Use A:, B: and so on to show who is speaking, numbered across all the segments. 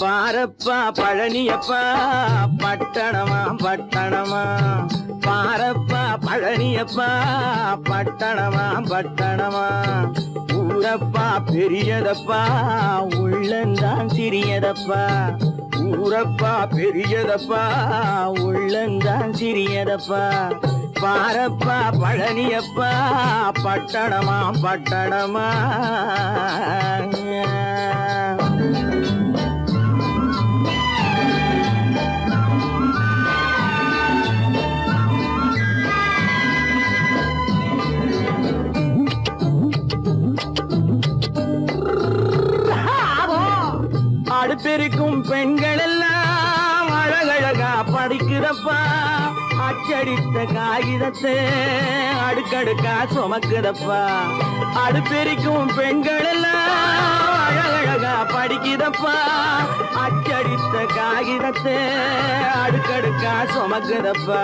A: பாரப்பா பழனியப்பா பட்டணமா பட்டணமா, பாரப்பா பழனியப்பா பட்டணமா பட்டணமா, ஊரப்பா பெரியதப்பா உள்ளந்தான் சிறியதப்பா, ஊரப்பா பெரியதப்பா உள்ளந்தான் சிறியதப்பா, பாரப்பா பழனியப்பா பட்டணமா பட்டணமா. அடுப்பெருக்கும் பெண்கள் எல்லாம் அழகழகா படிக்கிறப்பா, அச்சடித்த காகிதத்தை அடுக்கடுக்கா சுமக்குதப்பா, அடுப்பெருக்கும் பெண்கள் எல்லாம் அழகழகா படிக்கிறப்பா, அச்சடித்த காகிதத்தை அடுக்கடுக்கா சுமக்குதப்பா,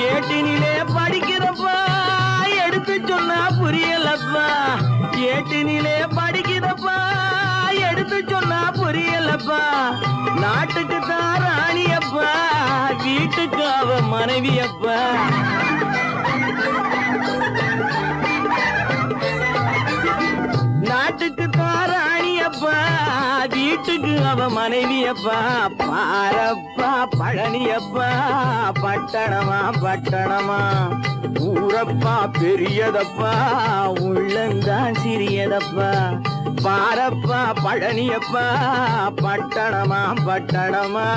A: ஏட்டினிலே படிக்கிறப்பா எடுத்து சொன்னா புரியலப்பா, ஏட்டினிலே படிக்கிறப்பா எடுத்து சொன்னா புரியலப்பா, நாட்டுக்கு தான் ராணியப்பா வீட்டுக்கு அவ மனைவியப்பா, நாட்டுக்கு தான் ராணியப்பா வீட்டுக்கு அவ மனைவியப்பா, பாரப்பா பழனியப்பா பட்டணமா பட்டணமா, ஊரப்பா பெரியதப்பா உள்ளந்தான் சிறியதப்பா, பாரப்பா பழனியப்பா பட்டணமா பட்டணமா.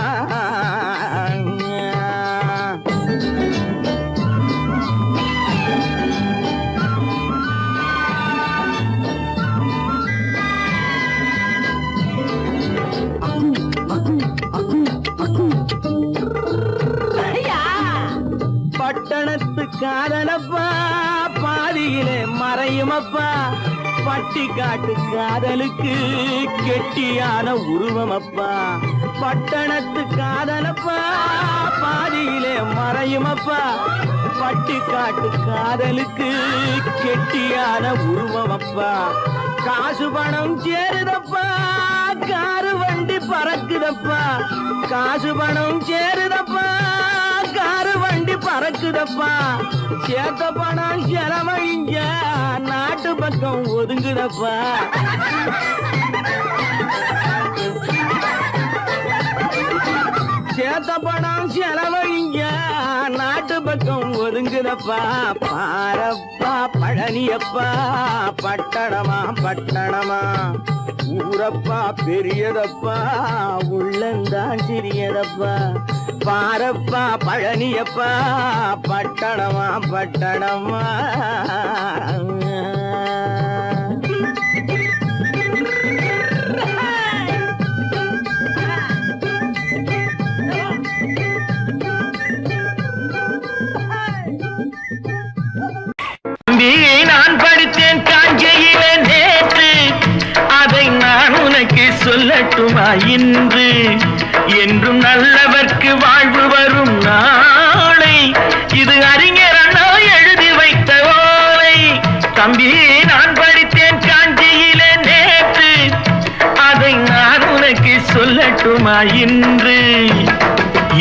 A: பட்டணத்து காதலப்பா பாதியிலே மறையுமப்பா, பட்டி காட்டு காதலுக்கு கெட்டியான உருவமப்பா, பட்டணத்து காதலப்பா பாதியிலே மறையுமப்பா, பட்டி காட்டு காதலுக்கு கெட்டியான உருவமப்பா, காசு பணம் சேருதப்பா காரு வண்டி பறக்குதப்பா, காசு பணம் சேருதப்பா காரு வண்டி பறக்குதப்பா, சேத்த பணம் செலவழிஞ்ச நாட்டு பக்கம் ஒதுங்குதப்பா, சேத்த பணம் செலவழிஞ்ச நாட்டு பக்கம் ஒதுங்குதப்பா, பாரப்பா பழனியப்பா பட்டணமா பட்டணமா, ஊரப்பா பெரியதப்பா உள்ளந்தான் சிறியதப்பா, பாரப்பா பழனியப்பா பட்டணமா பட்டணமா. நான் படித்தேன் காஞ்சியிலே நேற்று, அதை நான் உனக்கு சொல்லட்டுமா இன்று, என்றும் நல்லவர்க்கு வாழ்வு வரும் நாளை, இது அறிஞர் அண்ணா எழுதி வைத்த ஓலை. தம்பி நான் படித்தேன் காஞ்சியிலே நேற்று, அதை நான் உனக்கு சொல்லட்டுமா இன்று,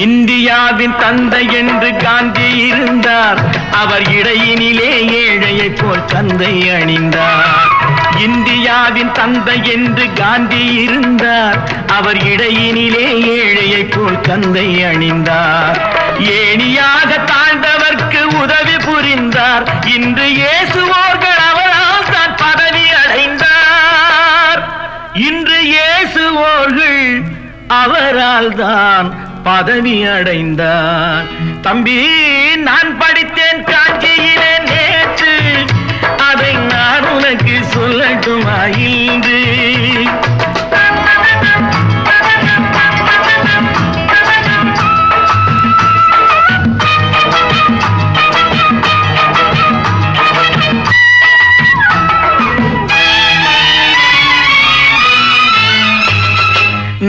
A: இந்தியாவின் தந்தை என்று காந்தி இருந்தார், அவர் இடையினிலே ஏழையை போல் தந்தை அணிந்தார், இந்தியாவின் தந்தை என்று காந்தி இருந்தார், அவர் இடையினிலே ஏழையை போல் தந்தை அணிந்தார், ஏணியாக தாழ்ந்தவர்க்கு உதவி புரிந்தார், இன்று இயேசுவோர்கள் அவரால் தான் பதவி அடைந்தார், இன்று இயேசுவோர்கள் அவரால் தான் பதவி அடைந்தார். தம்பி நான் படித்தேன் காஞ்சியிலே நேற்று, அதை நான் உனக்கு சொல்லட்டுமா இன்று,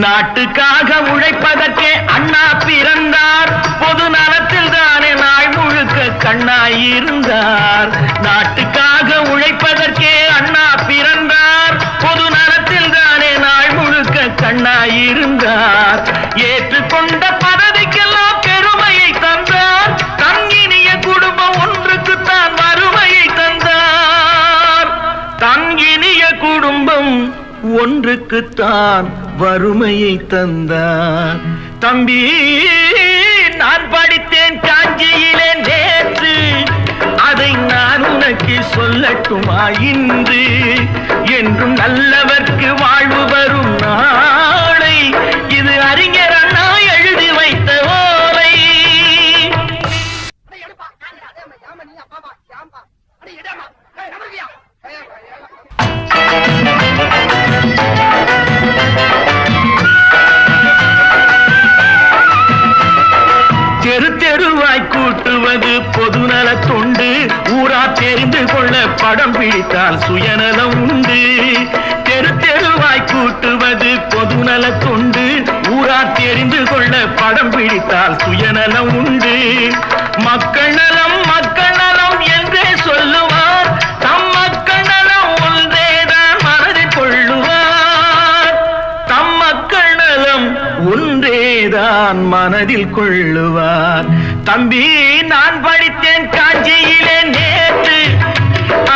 A: நாட்டுக்காக உழைப்பதற்கே அண்ணா பிறந்தார், பொது நலத்தில் தானே நாள் முழுக்க கண்ணாயிருந்தார், நாட்டுக்காக உழைப்பதற்கே அண்ணா பிறந்தார், பொது நலத்தில் தானே நாள் முழுக்க கண்ணாயிருந்தார், ஒன்றுக்குத்தான் வறுமையை தந்தார். தம்பி, நான் படித்தேன் காஞ்சியிலே நேற்று, அதை நான் உனக்கு சொல்லட்டுமா இன்று? என்றும் நல்லவர்க்கு வாழ்வு வரும் நாளை, இது அறிஞர் அண்ணா எழுதி வைத்த ஓலை. தெரு தெருவாய் கூட்டுவது பொதுநல தொண்டு, ஊரா தெரிந்து கொள்ள படம் பிடித்தால் சுயநலம் உண்டு. தெரு தெருவாய் கூட்டுவது பொதுநல தொண்டு, ஊரா தெரிந்து கொள்ள படம் பிடித்தால் சுயநலம் உண்டு. மக்கள் நலம் மக்கள் நலம் என்றே சொல்லுவார், தம் மக்கள் நலம் ஒன்றேதான் மனதில் கொள்ளுவார். தம் மக்கள் நலம் ஒன்றேதான் மனதில் கொள்ளுவார். தம்பி, நான் படித்தேன் காஞ்சியிலே நேற்று,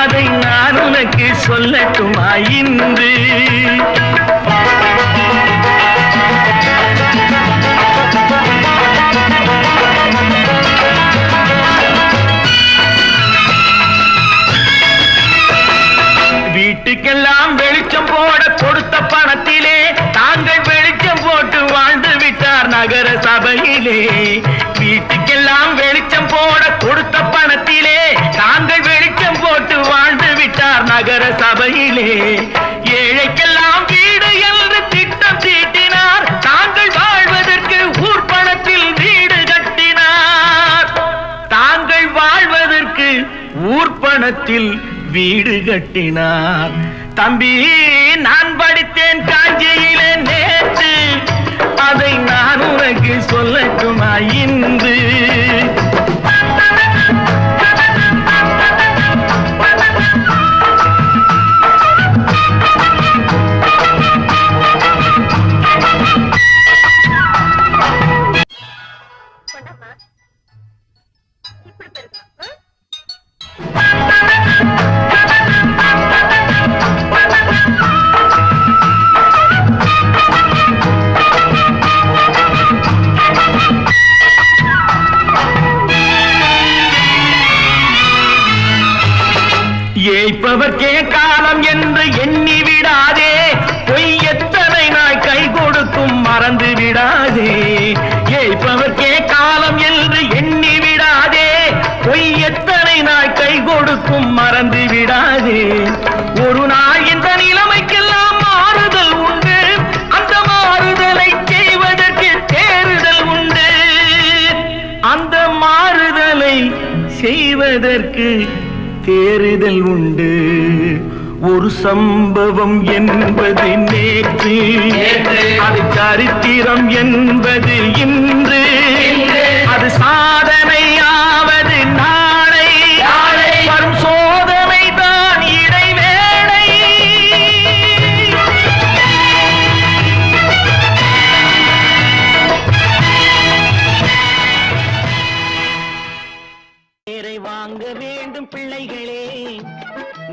A: அதை நான் உனக்கு சொல்லட்டுமா இன்று? வீட்டுக்கெல்லாம் வெளிச்சம் போட கொடுத்த பணத்திலே தாங்கள் வெளிச்சம் போட்டு வாழ்ந்து விட்டார் நகர சபையிலே. வீட்டுக்கெல்லாம் வெளிச்சம் போட கொடுத்த பணத்திலே தாங்கள் வெளிச்சம் போட்டு வாழ்ந்து விட்டார் நகர சபையிலே. ஏழைக்கெல்லாம் வீடு என்று திட்டம் தீட்டினார், தாங்கள் வாழ்வதற்கு ஊர்பணத்தில் வீடு கட்டினார். தாங்கள் வாழ்வதற்கு ஊர்பணத்தில் வீடு கட்டினார். தம்பி, நான் படித்தேன் காஞ்சியிலே நேற்று, அதை நான் உனக்கு சொல்லட்டுமா இன்று? ஏய்ப்பவர்க்கே காலம் என்று எண்ணி விடாதே, பொய் எத்தனை நாள் கை கொடுக்கும் மறந்து விடாதே. ஏய்ப்பவர்க்கே காலம் என்று எண்ணி விடாதே, பொய் எத்தனை நாள் கை கொடுக்கும் மறந்து விடாதே. ஒரு நாள் இந்த நிலைமைக்கெல்லாம் மாறுதல் உண்டு, அந்த மாறுதலை செய்வதற்கு தேறுதல் உண்டு. அந்த மாறுதலை செய்வதற்கு தேறுதல் உண்டு. ஒரு சம்பவம் என்பது நேற்று, அது சரித்திரம் என்பது இன்று, அது சாதனையாவது நாளை, வரும் சோதனை தான் இடைவேளை. பேரை வாங்க வேண்டும் பிள்ளைகளே,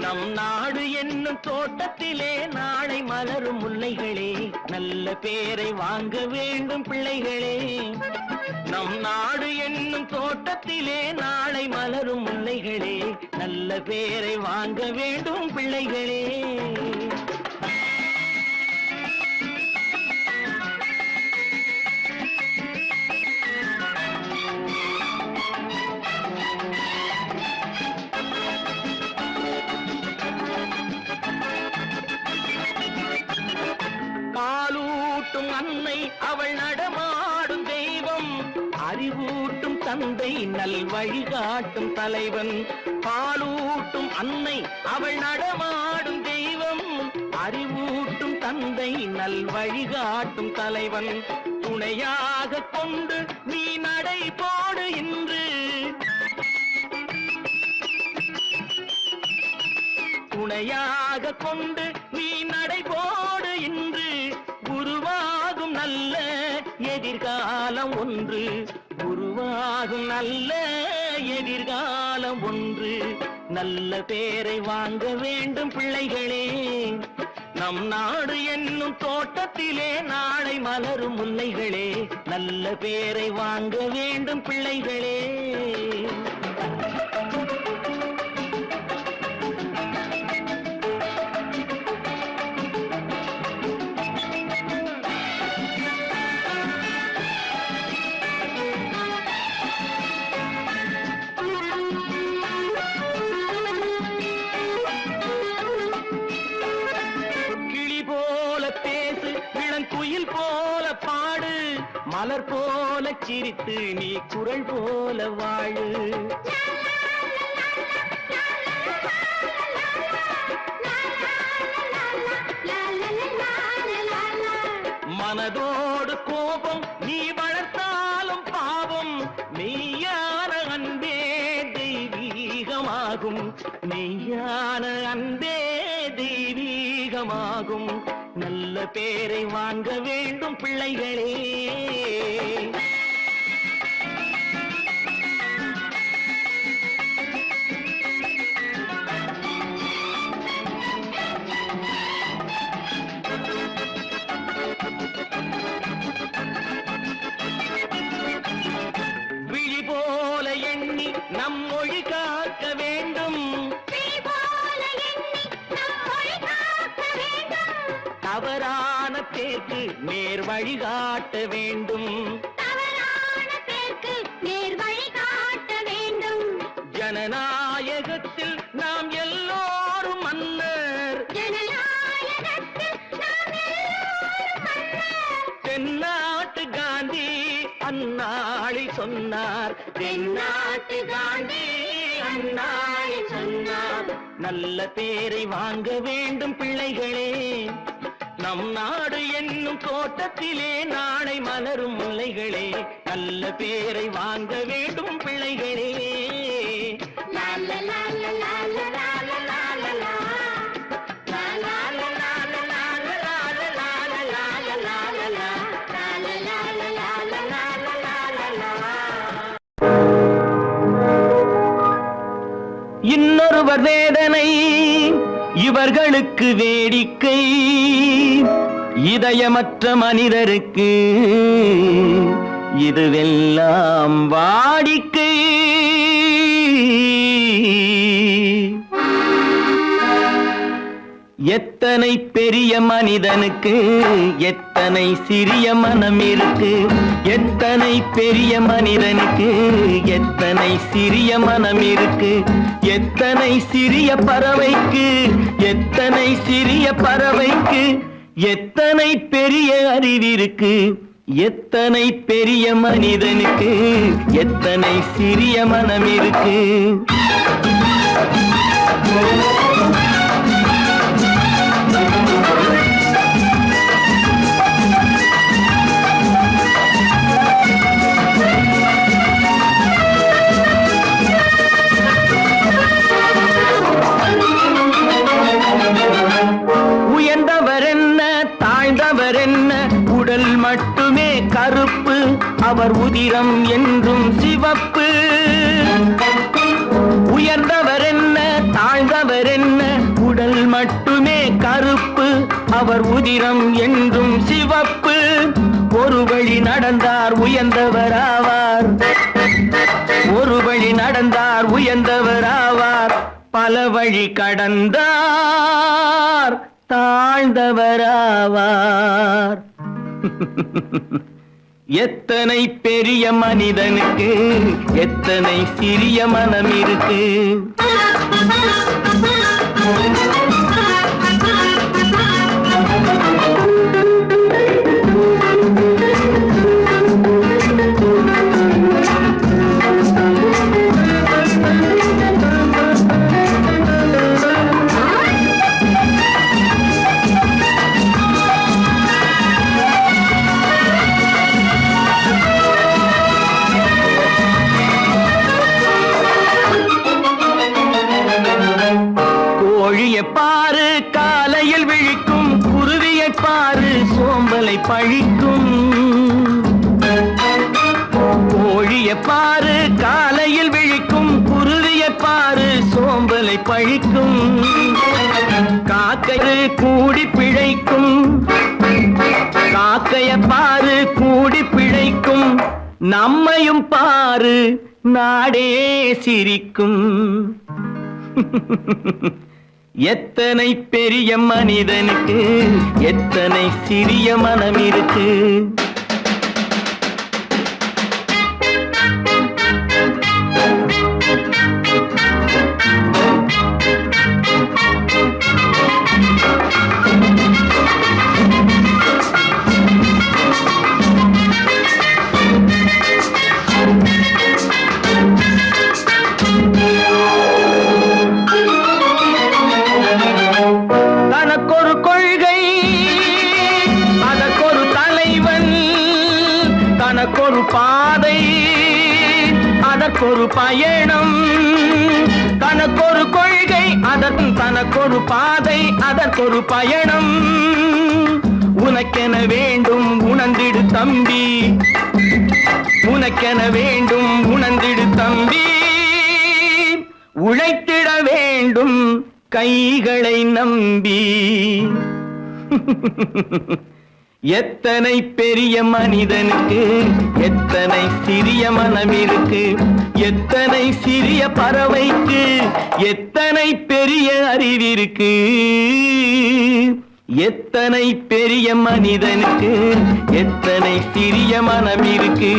A: நம் நாடு என்னும் தோட்டத்திலே நாளை மலரும் முல்லைகளே. நல்ல பேரை வாங்க வேண்டும் பிள்ளைகளே, நம் நாடு என்னும் தோட்டத்திலே நாளை மலரும் முல்லைகளே. நல்ல பேரை வாங்க வேண்டும் பிள்ளைகளே. பாலூட்டும் அன்னை அவள் நடமாடும் தெய்வம், அறிவூட்டும் தந்தை நல் வழிகாட்டும் தலைவன். பாலூட்டும் அன்னை அவள் நடமாடும் தெய்வம், அறிவூட்டும் தந்தை நல் வழிகாட்டும் தலைவன். துணையாக கொண்டு நீ நடை போடு இன்று, துணையாக கொண்டு நீ நடை போடு இன்று. உருவாகும் நல்ல எதிர்காலம் ஒன்று, உருவாகும் நல்ல எதிர்காலம் ஒன்று. நல்ல பேரை வாங்க வேண்டும் பிள்ளைகளே, நம் நாடு என்னும் தோட்டத்திலே நாளை மலரும் முல்லைகளே, நல்ல பேரை வாங்க வேண்டும் பிள்ளைகளே. குயில் போல பாடு, மலர் போல சிரித்து நீ குரல் போல வாழு. மனதோடு கோபம் நீ வளர்த்தாலும் பாவம், மெய்யான அன்பே தெய்வீகமாகும், மெய்யான அன்பே தெய்வீகமாகும். நல்ல பேரை வாங்க வேண்டும் பிள்ளைகளே. விழி போல எண்ணி நம் மொழி காக்க வேண்டும், தவறான பேருக்கு நேர் வழிகாட்ட வேண்டும், ஜனநாயகத்தில் நாம் எல்லோரும் மன்னர், தென்னாட்டு காந்தி அந்நாளில் சொன்னார், தென்னாட்டு காந்தி அந்நாளில் சொன்னார். நல்ல பேரை வாங்க வேண்டும் பிள்ளைகளே. நம் நாடு என்னும் தோட்டத்திலே நாளை மலரும் முல்லைகளே, நல்ல பேரை வாங்க வேண்டும் பிள்ளைகளே. இன்னொருவர் வேதனை இவர்களுக்கு வேடிக்கை, இதயமற்ற மனிதருக்கு இதுவெல்லாம் வாடிக்கை. எத்தனை பெரிய மனிதனுக்கு எத்தனை சிறிய மனம் இருக்கு, எத்தனை பெரிய மனிதனுக்கு எத்தனை சிறிய மனம் இருக்கு, எத்தனை சிறிய பறவைக்கு எத்தனை சிறிய பறவைக்கு எத்தனை பெரிய அறிவிருக்கு, எத்தனை பெரிய மனிதனுக்கு எத்தனை சிறிய மனம் இருக்கு. உயர்ந்தவர் என்ன தாழ்ந்தவர் என்ன, உடல் மட்டுமே கருப்பு, அவர் உதிரம் என்றும் சிவப்பு. உயர்ந்தவர் என்ன தாழ்ந்தவர் என்ன, உடல் மட்டுமே கருப்பு, அவர் உதிரம் என்றும் சிவப்பு. ஒரு வழி நடந்தார் உயர்ந்தவர் ஆவார், ஒரு வழி நடந்தார் உயர்ந்தவர் ஆவார், பல வழி கடந்தார் தாழ்ந்தவர் ஆவார். எத்தனை பெரிய மனிதனுக்கு எத்தனை சிறிய மனம் இருக்கு. பாரு காலையில் விழிக்கும், குருவியை பாரு சோம்பலை பழிக்கும். கோழியை பாரு காலையில் விழிக்கும், குருவியை பாரு சோம்பலை பழிக்கும். காக்கை கூடி பிழைக்கும், காக்கைய பாரு கூடி பிழைக்கும், நம்மையும் பாரு நாடே சிரிக்கும். எத்தனை பெரிய மனிதனுக்கு எத்தனை சிறிய மனம் இருக்கு. தனக்கொரு கொள்கை, அதற்கொரு தலைவன், தனக்கொரு பாதை, அதற்கொரு பயணம். தனக்கொரு கொள்கை, தனக்கொரு பாதை, அதற்கொரு பயணம். உனக்கென வேண்டும் உணர்ந்திடு தம்பி, உனக்கென வேண்டும் உணர்ந்திடு தம்பி. உழைத்திட வேண்டும் கைகளை நம்பி. எத்தனை பெரிய மனிதனுக்கு எத்தனை சிறிய மனம் இருக்கு. எத்தனை சிறிய பறவைக்கு எத்தனை பெரிய அறிவிருக்கு. எத்தனை பெரிய மனிதனுக்கு எத்தனை சிறிய மனம் இருக்கு.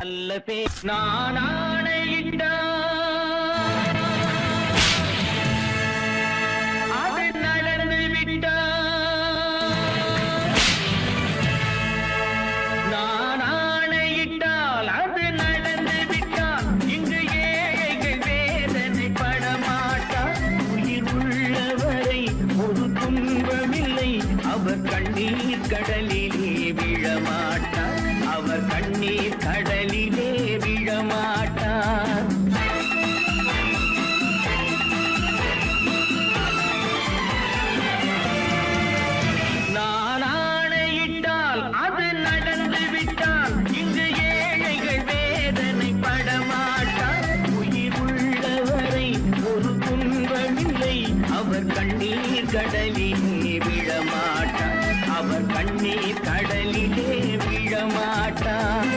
A: நல்ல பேர் நான் ஆணையிட்டால் அது நடந்து விட்டால், நான் ஆணையிட்டால் அது நடந்து விட்டால், இங்கு ஏழைகள் வேதனை படமாட்டார். உயிர் உள்ளவரை ஒரு துன்பமில்லை, அவர் கண்ணீர் கடலிலே விழமாட்டார். அவர் கண்ணீர் கடலிலே விழமாட்டார். நான் ஆணையிட்டால் அது நடந்து விட்டால், இங்கு ஏழைகள் வேதனை படமாட்டார். உயிர் உள்ளவரை ஒரு துன்பமில்லை, அவர் கண்ணீர் கடலிலே விழமாட்டார். அவர் கண்ணீர் கடலிலே விழமாட்டார்.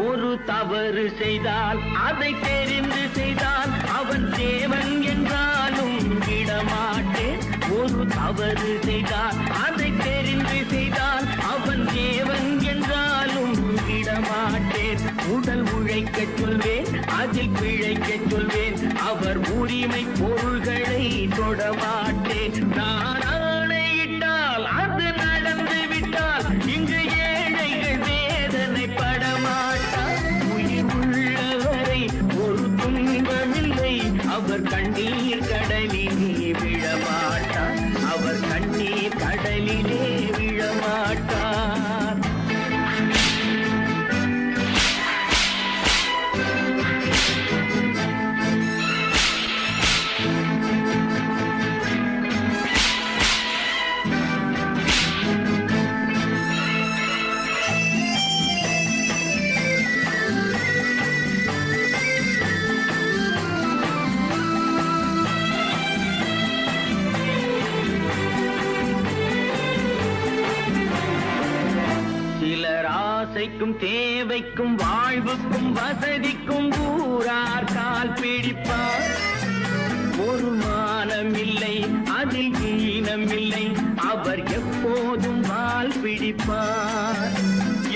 A: ஒரு தவறு செய்தால் அதை தெரிந்து செய்தால் அவன் தேவன் என்றாலும் விடமாட்டேன். ஒரு தவறு செய்தால் அதை தெரிந்து செய்தால் அவன் தேவன் என்றாலும் விடமாட்டேன். உடல் உழைக்கச் சொல்வேன், அதில் பிழைக்கச் சொல்வேன், அவர் உரிமை பொருள்களை தொடமாட்டேன். நான் ஆணையிட்டால் அது நடந்து விட்டால், இங்கு ஏழைகள் வேதனை படமாட்டார். உயிர் உள்ளவரை ஒரு துன்பமில்லை, அவர் கண்ணீர் கடலிலே விழமாட்டார். அவர் கண்ணீர் கடலிலே விழமாட்டார். சிலர் ஆசைக்கும் தேவைக்கும் வாழ்வுக்கும் வசதிக்கும் ஊரார் கால் பிடிப்பார். ஒரு மானமில்லை அதில் ஈனமில்லை, அவர் எப்போதும் வால் பிடிப்பார்.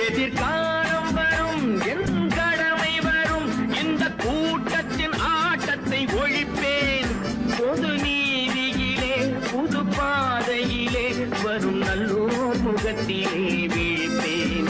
A: எதிர்காலம் வரும் என் கடமை வரும், இந்த கூட்டத்தின் ஆட்டத்தை ஒழிப்பேன். பொது நீதியிலே புது பாதையிலே வரும் நல்லோர் முகத்திலே விழிப்பேன்.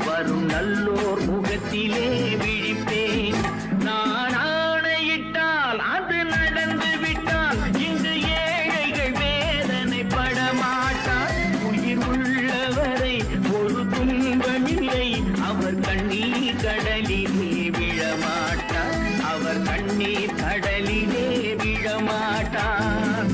A: வரும் நல்லோர் முகத்திலே விழிப்பேன். நான் ஆணையிட்டால் அது நடந்து விட்டால், இங்கு ஏழைகள் வேதனை படமாட்டார். உயிர் உள்ளவரை ஒரு துன்பமில்லை, அவர் கண்ணீர் கடலிலே விழமாட்டார். அவர் கண்ணீர் கடலிலே விழமாட்டார்.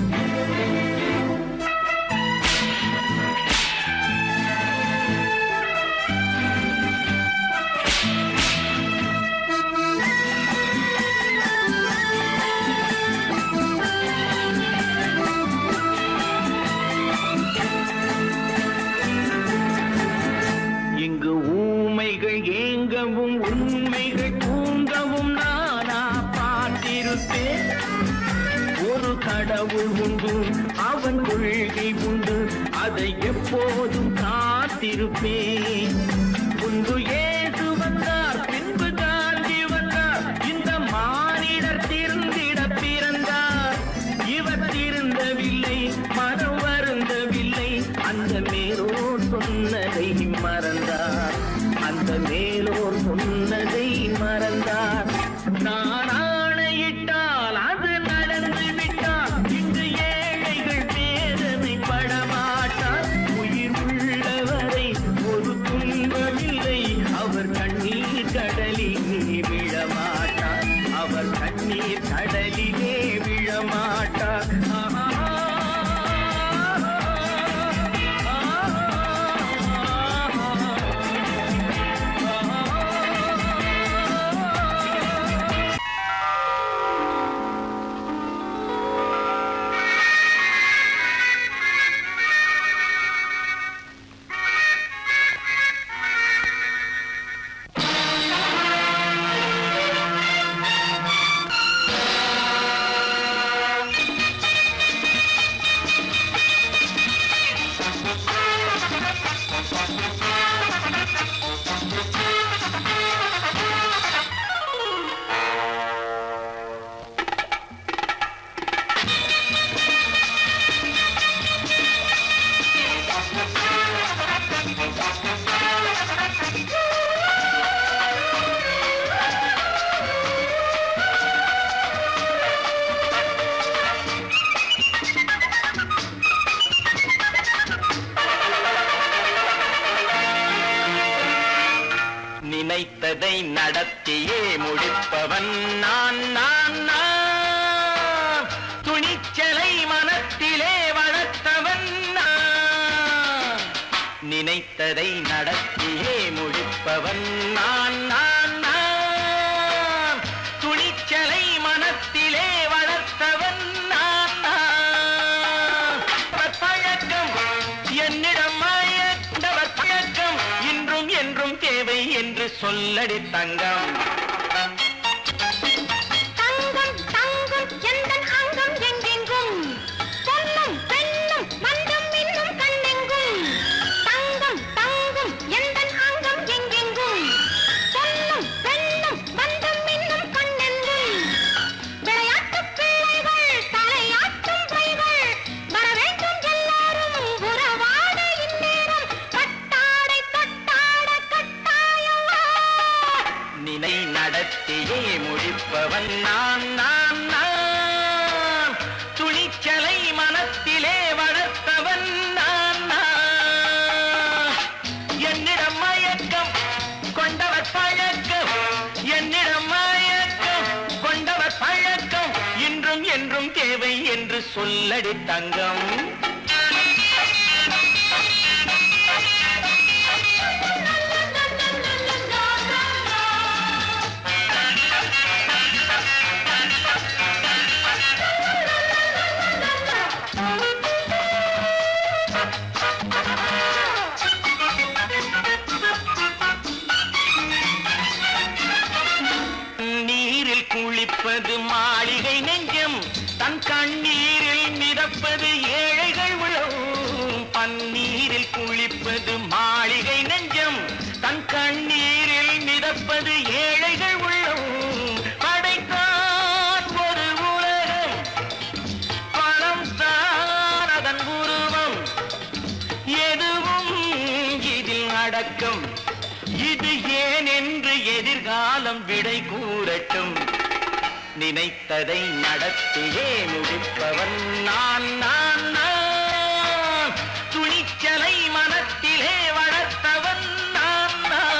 A: ஆசைகள் ஏங்கவும் உண்மைகள் தூங்கவும் நானா பார்த்திருப்பேன். ஒரு கடவுள் உண்டு, அவன் கொள்கை உண்டு, அதை எப்போதும் காத்திருப்பேன். முன்பு ஏசு வந்தார், பின்பு காந்தி வந்தார், இந்த மானிடர் திருந்திட பிறந்தார். இவர் திருந்தவில்லை, மனம் வருந்தவில்லை, அந்த மேலோர் சொன்னதை மறந்தார், அந்த மேலோர் சொன்னதை மறந்தார். நான் ஆணையிட்டால் அது நடந்து விட்டால் இங்கு ஏழைகள் வேதனை படமாட்டார். உயிர் உள்ளவரை ஒரு துன்பமில்லை, அவர் கண்ணீர் கடலிலே விழமாட்டார், அவர் கண்ணீர் கடலிலே விழமாட்டார். நினைத்ததை நடத்தியே முடிப்பவன் நான் நான் நான். துணிச்சலை மனத்திலே வளர்த்தவன் நான். நினைத்ததை நடத்தியே முடிப்பவன் நான் நான் நான். துணிச்சலை மனத்திலே வளர்த்தவன் நான் நான். பழக்கம் என்னிடம் மாயவர் பழக்கம் இன்றும் என்றும் தேவை என்று சொல்லடி தங்கம்.
B: தங்கம் தங்கம் எந்தன் அங்கம் எங்கெங்கும், பொன்னும் பெண்ணும் மந்தம் இன்னும் கண்ணெங்கும். தங்கம் தங்கம் எந்தன் அங்கம் எங்கெங்கும், பொன்னும் பெண்ணும் மந்தம் இன்னும் கண்ணெங்கும். விளையாட்டு பிள்ளைகள் தலையாட்டும் பைகள், வர வேண்டும் எல்லாரும் உறவாட இந்நேரம். கட்டாடை தொட்டாட கட்டாயவா.
A: நினை நடத்தியே முடிப்பவன் நான் நான் நான். துணிச்சலை மனத்திலே வளர்த்தவன் நான் நான். என்னிடம் மயக்கம் கொண்டவர் பழக்கம், என்னிடம் மயக்கம் கொண்டவர் பழக்கம் இன்றும் என்றும் தேவை என்று சொல்லடி தங்கம். நீரில் குளிப்பது மாளிகை நெஞ்சம், தன் கண்ணீரில் மிதப்பது ஏழைகள் உழவும். பன்னீரில் குளிப்பது மாளிகை நெஞ்சம், தன் கண்ணீரில் மிதப்பது ஏழைகள் உள்ளவும். படைத்தான் ஒரு உலகம், பணம் தான் அதன் உருவம், எதுவும் இதில் அடக்கம். இது ஏன் என்று எதிர்காலம் விடை கூறட்டும். நினைத்ததை நடத்தியே முடிப்பவன் நான் நான் நான். துணிச்சலை மனத்திலே வளர்த்தவன் நான் நான்.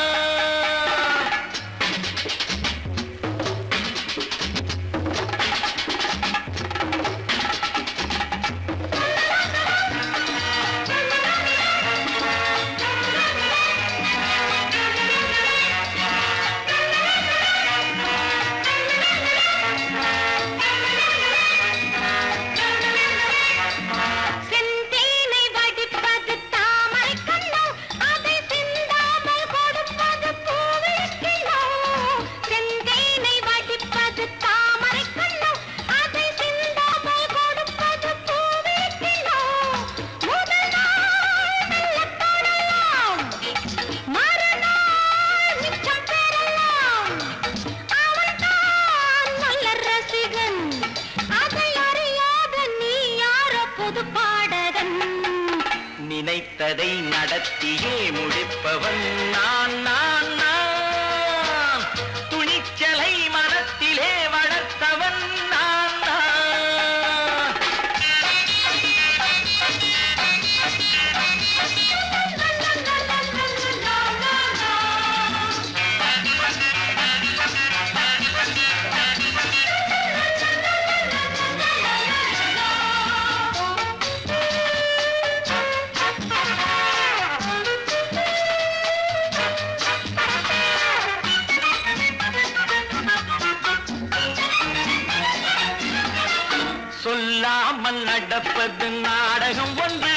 A: நடப்பது நாடகம் ஒன்று,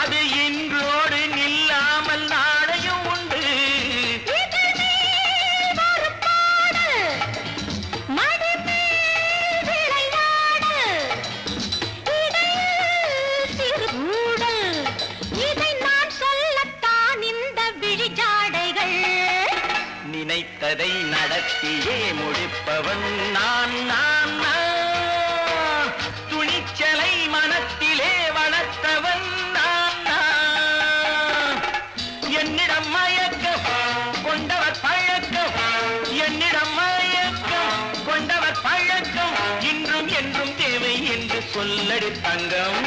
A: அது இன்றோடு நில்லாமல் நாளையும் உண்டு. நினைத்ததை நடத்தியே முடிப்பவன் நான் நான் நான். துணிச்சலை மனத்திலே வளர்த்தவன் நான் நான். என்னிடம் மயக்கம் கொண்டவர் பழக்கம், என்னிடம் மயக்கம் கொண்டவர் பழக்கம், இன்றும் என்றும் தேவை என்று சொல்லடி தங்கம்.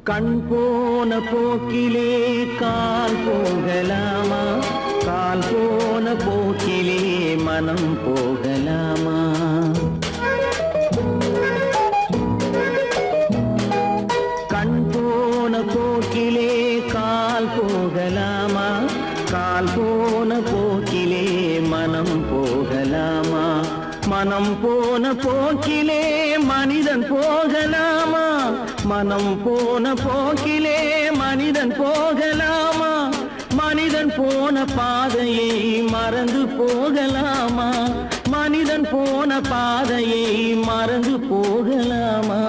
A: கண் போன போக்கிலே கால் போகலாமா, கால் போன போக்கிலே மனம் போகலாமா. கண் போன போக்கிலே கால் போகலாமா, கால் போன போக்கிலே மனம் போகலாமா. மனம் போன போக்கிலே மனிதன் போகலாமா, மனம் போன போக்கிலே மனிதன் போகலாமா. மனிதன் போன பாதையை மறந்து போகலாமா, மனிதன் போன பாதையை மறந்து போகலாமா.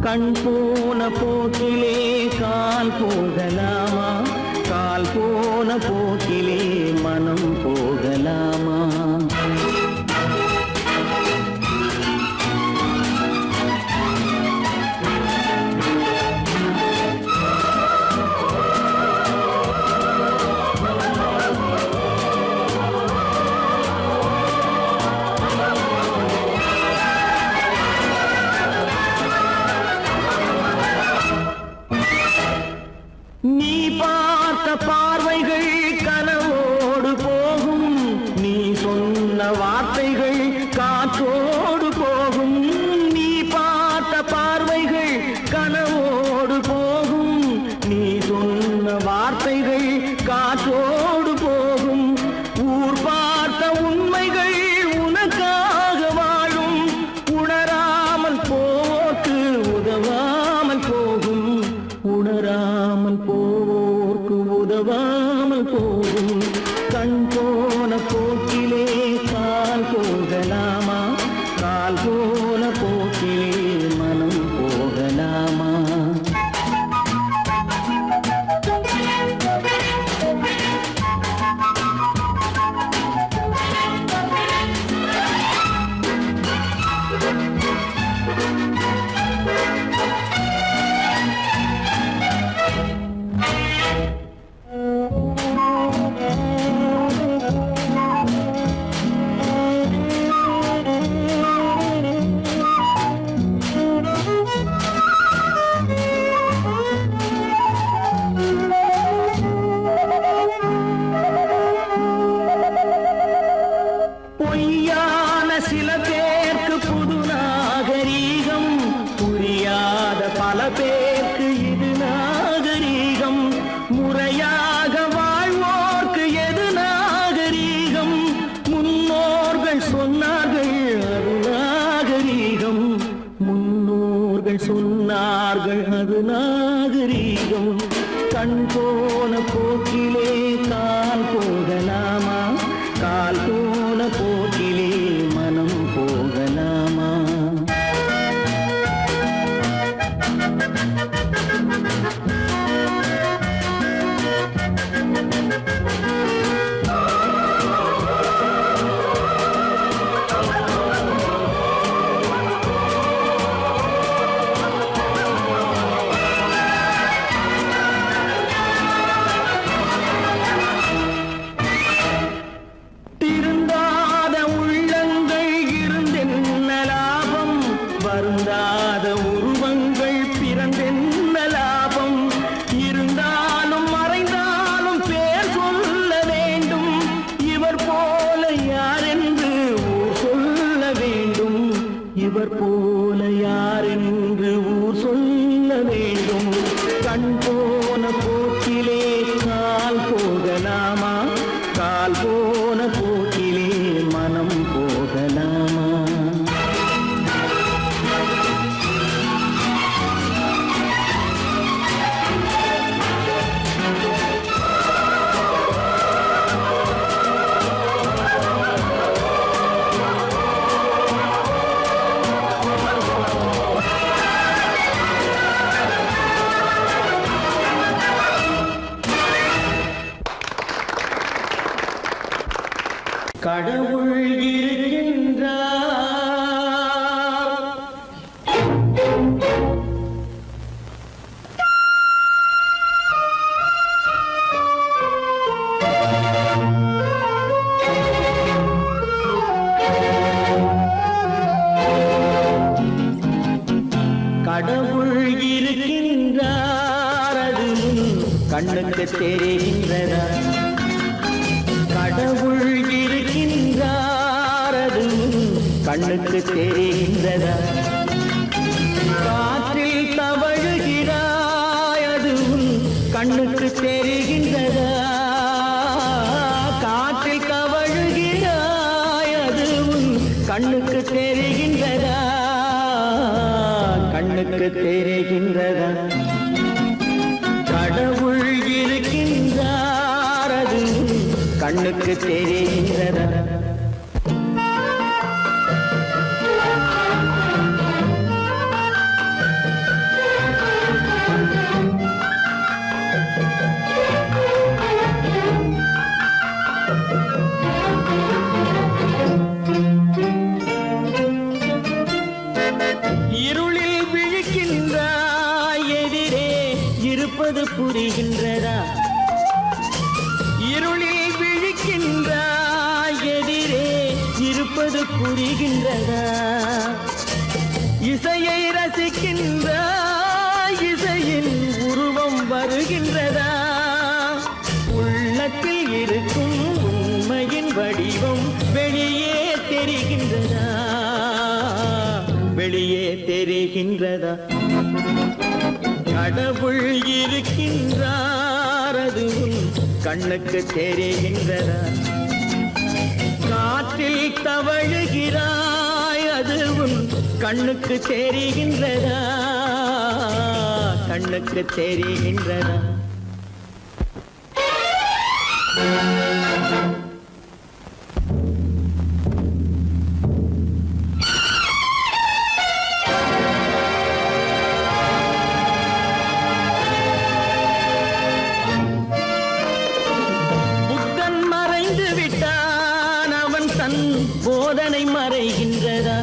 A: கண் போன போக்கிலே கால் போகலாமா, கால் போன போக்கிலே மனம் போகலாமா. நீ பார்த்த பார்வைகள் கனவோடு போகும், நீ சொன்ன வார்த்தைகள் காற்றோடு போகும். நீ பார்த்த பார்வைகள் கனவோடு போகும், நீ சொன்ன வார்த்தைகள் காற்றோடு போகும். ஊர் பார்த்த உண்மைகள் உனக்காக வாழும், உணராமல் போக்கு உதவாமல் போகும், உணராமல் போவோர்க்கு உதவாமல் போகும். கண் போன போக்கிலே கால் போகலாமா, கால் போன போக்கிலே மனம் போகலாமா. பொய்யான சில பேருக்கு புது நாகரீகம், புரியாத பல பேருக்கு இது நாகரீகம். முறையாக வாழ்வோர்க்கு எது நாகரீகம், முன்னோர்கள் சொன்னார்கள் அது நாகரீகம், முன்னோர்கள் சொன்னார்கள் அது நாகரீகம். கண் போன போக்கிலே கால் போகலாமா, கால் போன போக்கிலே மனம் போகலாமா? வருந்தாத உருவங்கள் பிறந்தென்ன லாபம்? இருந்தாலும் மறைந்தாலும் பேர் சொல்ல வேண்டும். இவர் போல யாரென்று ஊர் சொல்ல வேண்டும். இவர் போல யாரென்று ஊர் சொல்ல வேண்டும். கண் போன போக்கிலே கால் போகலாமா, கால் போன போக்கிலே மனம் போகலாமா? கடவுள் இருக்கின்றார். கடவுள் இருக்கின்றார், அது கண்ணுக்கு தெரிகின்றதா? கடவுள் இருக்கின்றார், அது கண்ணுக்கு தெரிகின்றதா? காற்றில் தவழுகிறாய், அது கண்ணுக்கு தெரிகின்றதா? காற்றில் தவழுகிறாய், அது கண்ணுக்கு தெரிகின்றதா? கண்ணுக்கு தெரிகின்றதா? கடவுள் இருக்கின்றார், அது கண்ணுக்கு தெரிகின்றதா? இருளில் விழிக்கின்றாய், எதிரே இருப்பது புரிகின்றதா? இருளில் விழிக்கின்றாய், எதிரே இருப்பது புரிகின்றதா? இசையை ரசிக்கின்றாய், இசையின் உருவம் வருகின்றதா? உள்ளத்தில் இருக்கும் உண்மையின் வடிவம் வெளியே தெரிகின்றதா? வெளியே தெரிகின்றதா? கடவுள் இருக்கின்றார், அது கண்ணுக்கு தெரிகின்றதா? காற்றில் தவழுகிறாய், அது கண்ணுக்கு தெரிகின்றதா? கண்ணுக்கு தெரிகின்றதா? போதனை மறைகின்றதா?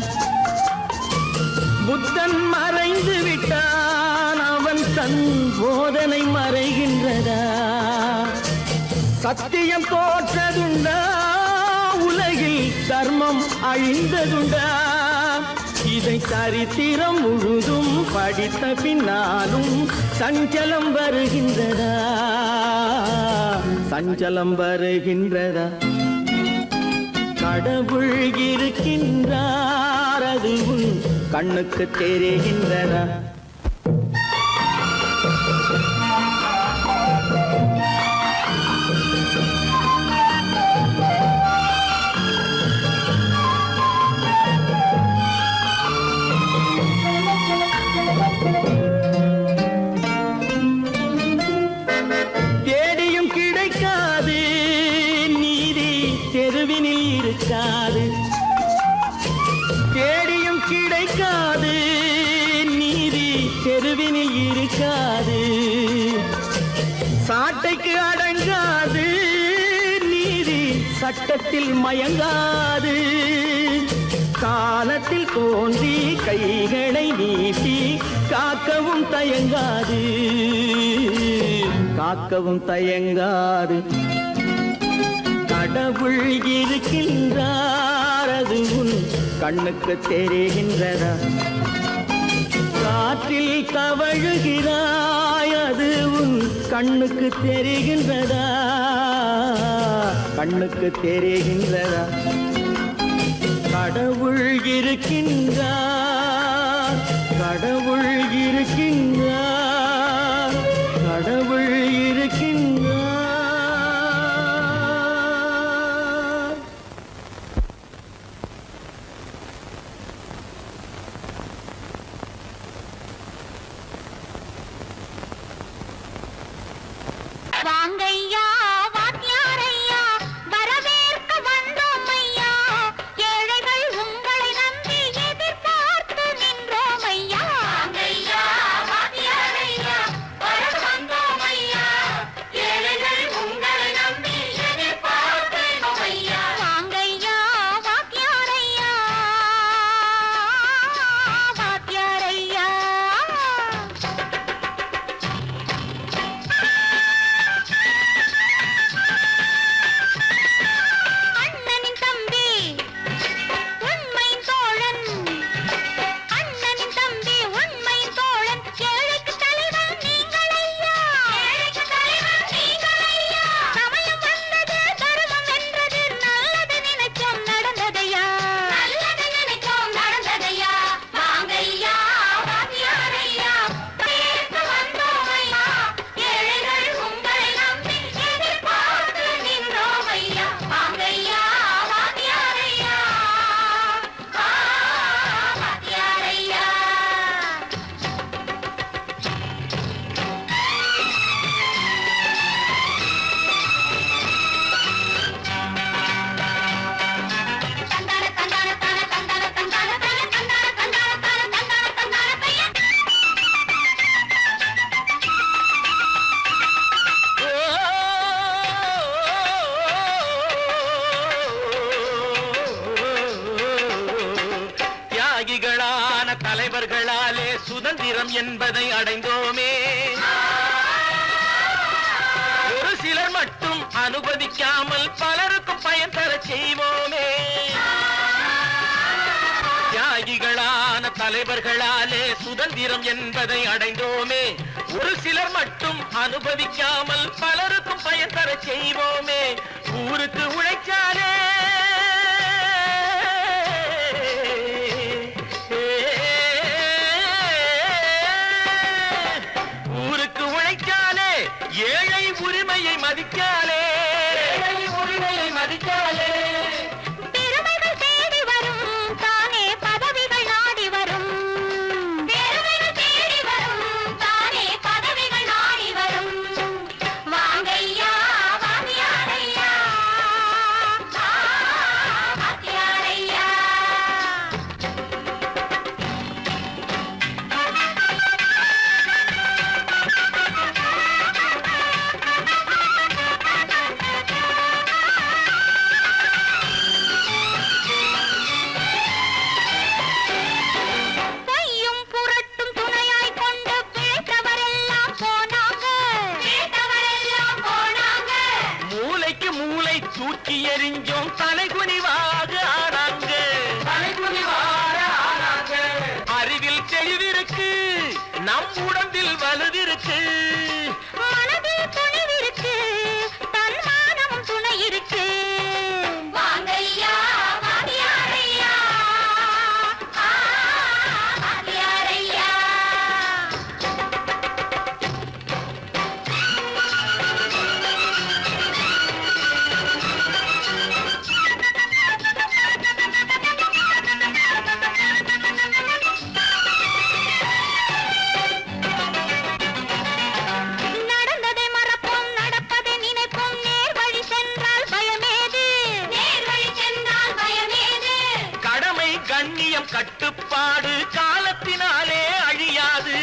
A: புத்தன் மறைந்து விட்டான், அவன் தன் போதனை மறைகின்றதா? சத்தியம் தோற்றதுண்டா? உலகில் தர்மம் அழிந்ததுண்டா? இதை சரித்திரம் முழுதும் படித்த பின்னாலும் சஞ்சலம் வருகின்றதா? சஞ்சலம் வருகின்றதா? கடவுள் இருக்கின்றார், அது கண்ணுக்கு தெரிகின்றதா? தெருவினில் இருக்காது, சாட்டைக்கு அடங்காது, நீதி சட்டத்தில் மயங்காது. காலத்தில் தோன்றி கைகளை நீட்டி காக்கவும் தயங்காது, காக்கவும் தயங்காது. கடவுள் இருக்கின்றார், அது உன் கண்ணுக்கு தெரிகின்றதா? காற்றில் தவழுகிறாய், அது உன் கண்ணுக்கு தெரிகின்றதா? கண்ணுக்கு தெரிகின்றதா? கடவுள் இருக்கின்றார், கடவுள் இருக்கின்றார், கடவுள் இருக்கின்றார்.
B: வாங்கையா வாத்தியாரையா, வரவேற்க வந்தோம் ஐயா. ஏழைகள் உங்களை நம்பி எதிர்பார்த்து நின்றோம் ஐயா. வாங்கையா வாத்தியாரையா, வர வந்தோம் ஐயா. ஏழைகள் உங்களை நம்பி எதிர்பார்த்து நின்றோம் ஐயா. வாங்கையா வாத்தியாரையா, வாத்தியாரையா. அண்ணனின் தம்பி உண்மையின் தோழன், அண்ணனின் தம்பி உண்மையின் தோழன். ஏழைக்கு தலைவன் நீங்கள் ஐயா, ஏழைக்கு தலைவன் நீங்கள் ஐயா. சமயம் வந்தது, தர்மம் வென்றது, நல்லது நினைச்சோம் நடந்ததையா, நல்லது நினைச்சோம் நடந்ததையா. வாங்கையா வாத்தியாரையா, வரவேற்க வந்தோம் ஐயா. ஏழைகள் உங்களை நம்பி எதிர்பார்த்து நின்றோம் ஐயா. வாங்கையா வாத்தியாரையா, வாத்தியாரையா. தந்தான தந்தான தான தந்தான தந்தான தான தந்தான தந்தான தான தந்தான தந்தான பையன்.
A: தியாகிகளான தலைவர்களாலே சுதந்திரம் என்பதை அடைந்தோமே, ஒரு சிலர் மட்டும் அனுமதிக்காமல் பலருக்கும் பயன் தர செய்வோமே. தியாகிகளான தலைவர்களாலே சுதந்திரம் என்பதை அடைந்தோமே, ஒரு சிலர் மட்டும் அனுமதிக்காமல் பலருக்கும் பயன் தர செய்வோமே. ஊருக்கு உழைச்சாலே ஊருக்கு உழைக்காலே, ஏழை உரிமையை மதிக்காலே, ஏழை உரிமையை மதிக்காலே.
B: பெருமைகள் தேடி வரும், தானே பதவிகள் நாடி வரும். பெருமைகள் தேடி வரும், தானே பதவிகள் நாடி வரும். வாங்கையா வாத்தியாரையா, வாத்தியாரையா. பொய்யும் புரட்டும் துணையாய் கொண்டு பிழைத்தவரெல்லாம் போனாங்க, பிழைத்தவரெல்லாம் போனாங்க.
A: மூளைக்கு மூளை தூக்கி எறிஞ்சோம், தலைகுனிவாக ஆனாங்க, தலைகுனிவாக ஆனாங்க. அறிவில் தெளிவிருக்கு, நம் உடம்பில் வலுவிருக்கு,
B: மனதில் துணிவிருக்கு, தன்மானமும் துணை இருக்கு. வாங்கையா வாத்தியாரையா, வாத்தியாரையா. நடந்ததை மறப்போம், நடப்பதை நினைப்போம். நேர் வழி சென்றால் பயமேது, நேர் வழி சென்றால் பயமேது.
A: கடமை கண்ணியம் கட்டுப்பாடு காலத்தினாலே அழியாது,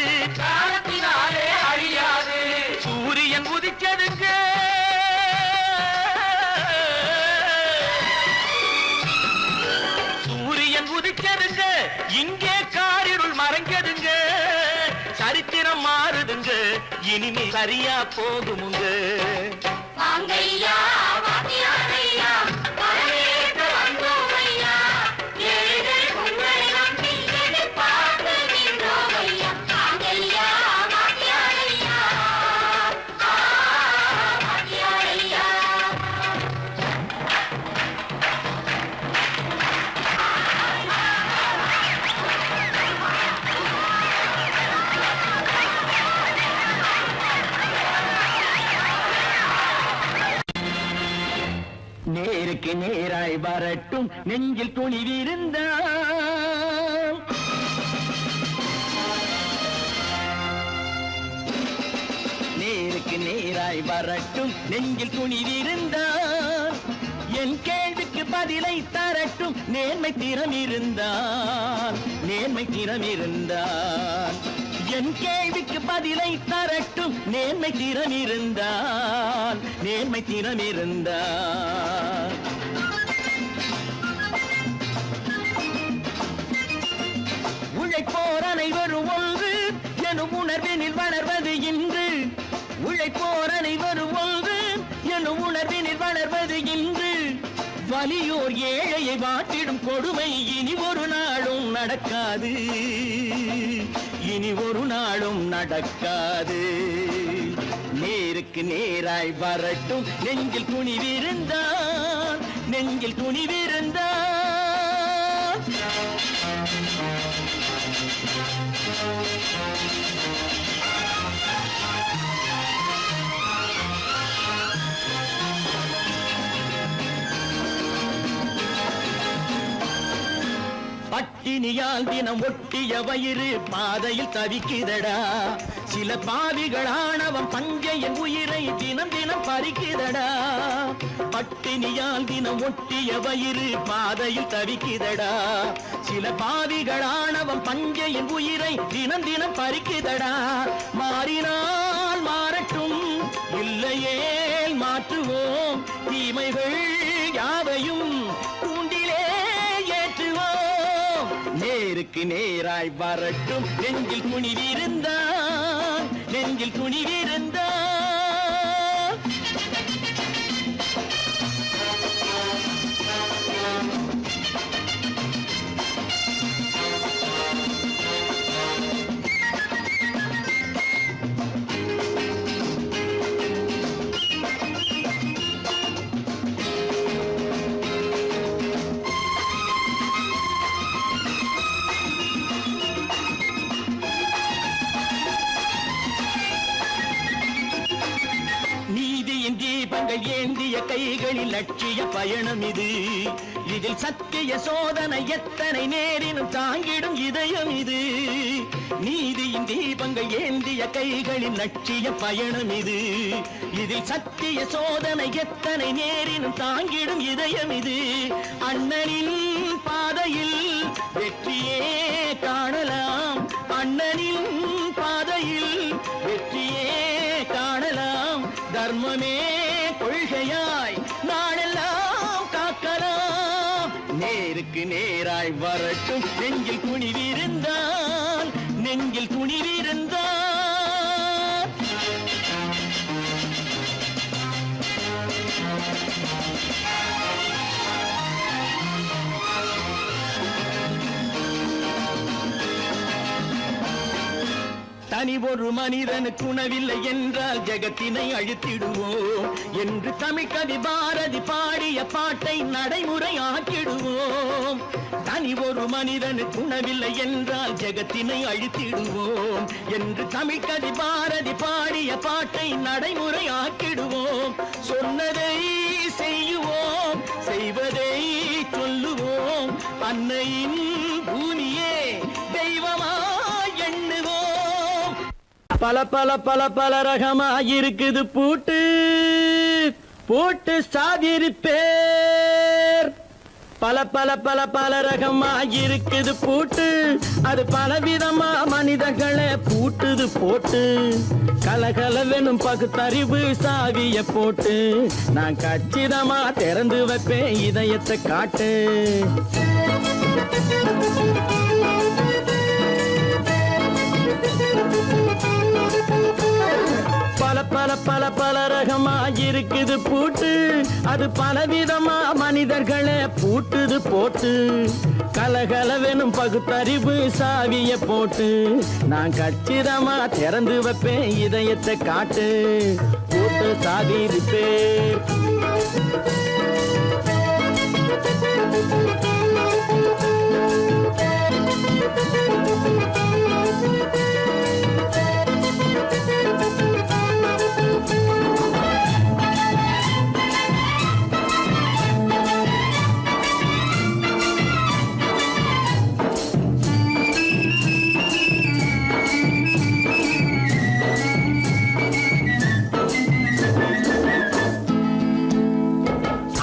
A: வாழுதுங்க இனிமே சரியா போகுமுங்க
B: வாங்கையா வாத்தியாரையா வரவேற்க வந்தோமையா ஏழைகள் உங்களை நம்பி எதிர்பார்த்து நின்றோமையா வாங்கையா வாத்தியாரையா வாத்தியாரையா
A: நேருக்கு நேராய் வரட்டும் நெஞ்சில் துணிவிருந்தால் நேருக்கு நேராய் வரட்டும் நெஞ்சில் துணிவிருந்தால் என் கேள்விக்கு பதிலை தரட்டும் நேர்மை திறம் இருந்தால் என் கேள்விக்கு பதிலை தரட்டும் நேர்மை திறம் இருந்தால் உழைப்போர் அனைவரும் ஒன்று எனும் உணர்வினில் வளர்வது இன்று உழைப்போர் அனைவரும் ஒன்று எனும் உணர்வினில் வளர்வது இன்று வலியோர் ஏழையை வாட்டிடும் கொடுமை இனி ஒரு நாளும் நடக்காது நேருக்கு நேராய் வரட்டும் நெஞ்சில் துணிவிருந்தால் பட்டினியால் தினம் ஒட்டிய வயிறு பாதையில் தவிக்குதடா சில பாவிகள் ஆணவம் பஞ்சையின் உயிரை தினம் தினம் பறிக்குதடா பட்டினியால் தினம் ஒட்டிய வயிறு பாதையில் தவிக்குதடா சில பாவிகள் ஆணவம் பஞ்சையின் உயிரை தினம் தினம் பறிக்குதடா மாறினால் மாறட்டும் இல்லையே மாற்றுவோம் தீமைகள் யாவையும் தூண்டிலே ஏற்றுவோம் நேருக்கு நேராய் வரட்டும் நெஞ்சில் துணிவிருந்தால் தீபங்கள் ஏந்திய கைகளில் லட்சிய பயணம் இதில் சத்திய சோதனை எத்தனை நேரினும் தாங்கிடும் இதயம் இது நீதியின் தீபங்கள் ஏந்திய கைகளில் லட்சிய பயணம் இதில் சத்திய சோதனை எத்தனை நேரினும் தாங்கிடும் இதயம் இது அண்ணனின் பாதையில் வெற்றியே காணலாம் தர்மமே கொள்கையாய் நாளெல்லாம் காக்கலாம் நேருக்கு நேராய் வரட்டும் நெஞ்சில் துணிவிருந்தால் தனி ஒரு மனிதனுக்கு உணவில்லை என்றால் ஜெகத்தினை அழித்திடுவோம் என்று தமிழ்கவி பாரதி பாடிய பாட்டை நடைமுறையாக்கிடுவோம் தனி ஒரு மனிதனுக்கு உணவில்லை என்றால் ஜெகத்தினை அழித்திடுவோம் என்று தமிழ்கவி பாரதி பாடிய பாட்டை நடைமுறையாக்கிடுவோம் சொன்னதை செய்யுவோம் செய்வதை சொல்லுவோம் அன்னையின் பூமியே தெய்வமா எண்ணுவோம் பல பல பல பல ரகமா இருக்குது பூட்டு சாதிருப்பேர் பல பல பல பல ரகமா இருக்குது பூட்டு அது பலவிதமா மனிதர்களை பூட்டுது போட்டு கலகலவெனும் பகுத்தறிவு சாவிய போட்டு நான் கச்சிதமா திறந்து வைப்பேன் இதயத்தை காட்டு பல பல பல ரகமா இருக்குது பூட்டு அது பலவிதமா மனிதர்களை பூட்டுது போட்டு கலகலவெனும் பகுத்தறிவு சாவிய போட்டு நான் கச்சிதமா திறந்து வைப்பேன் இதயத்தை காட்டு பூட்டு சாவி இருப்பேன்.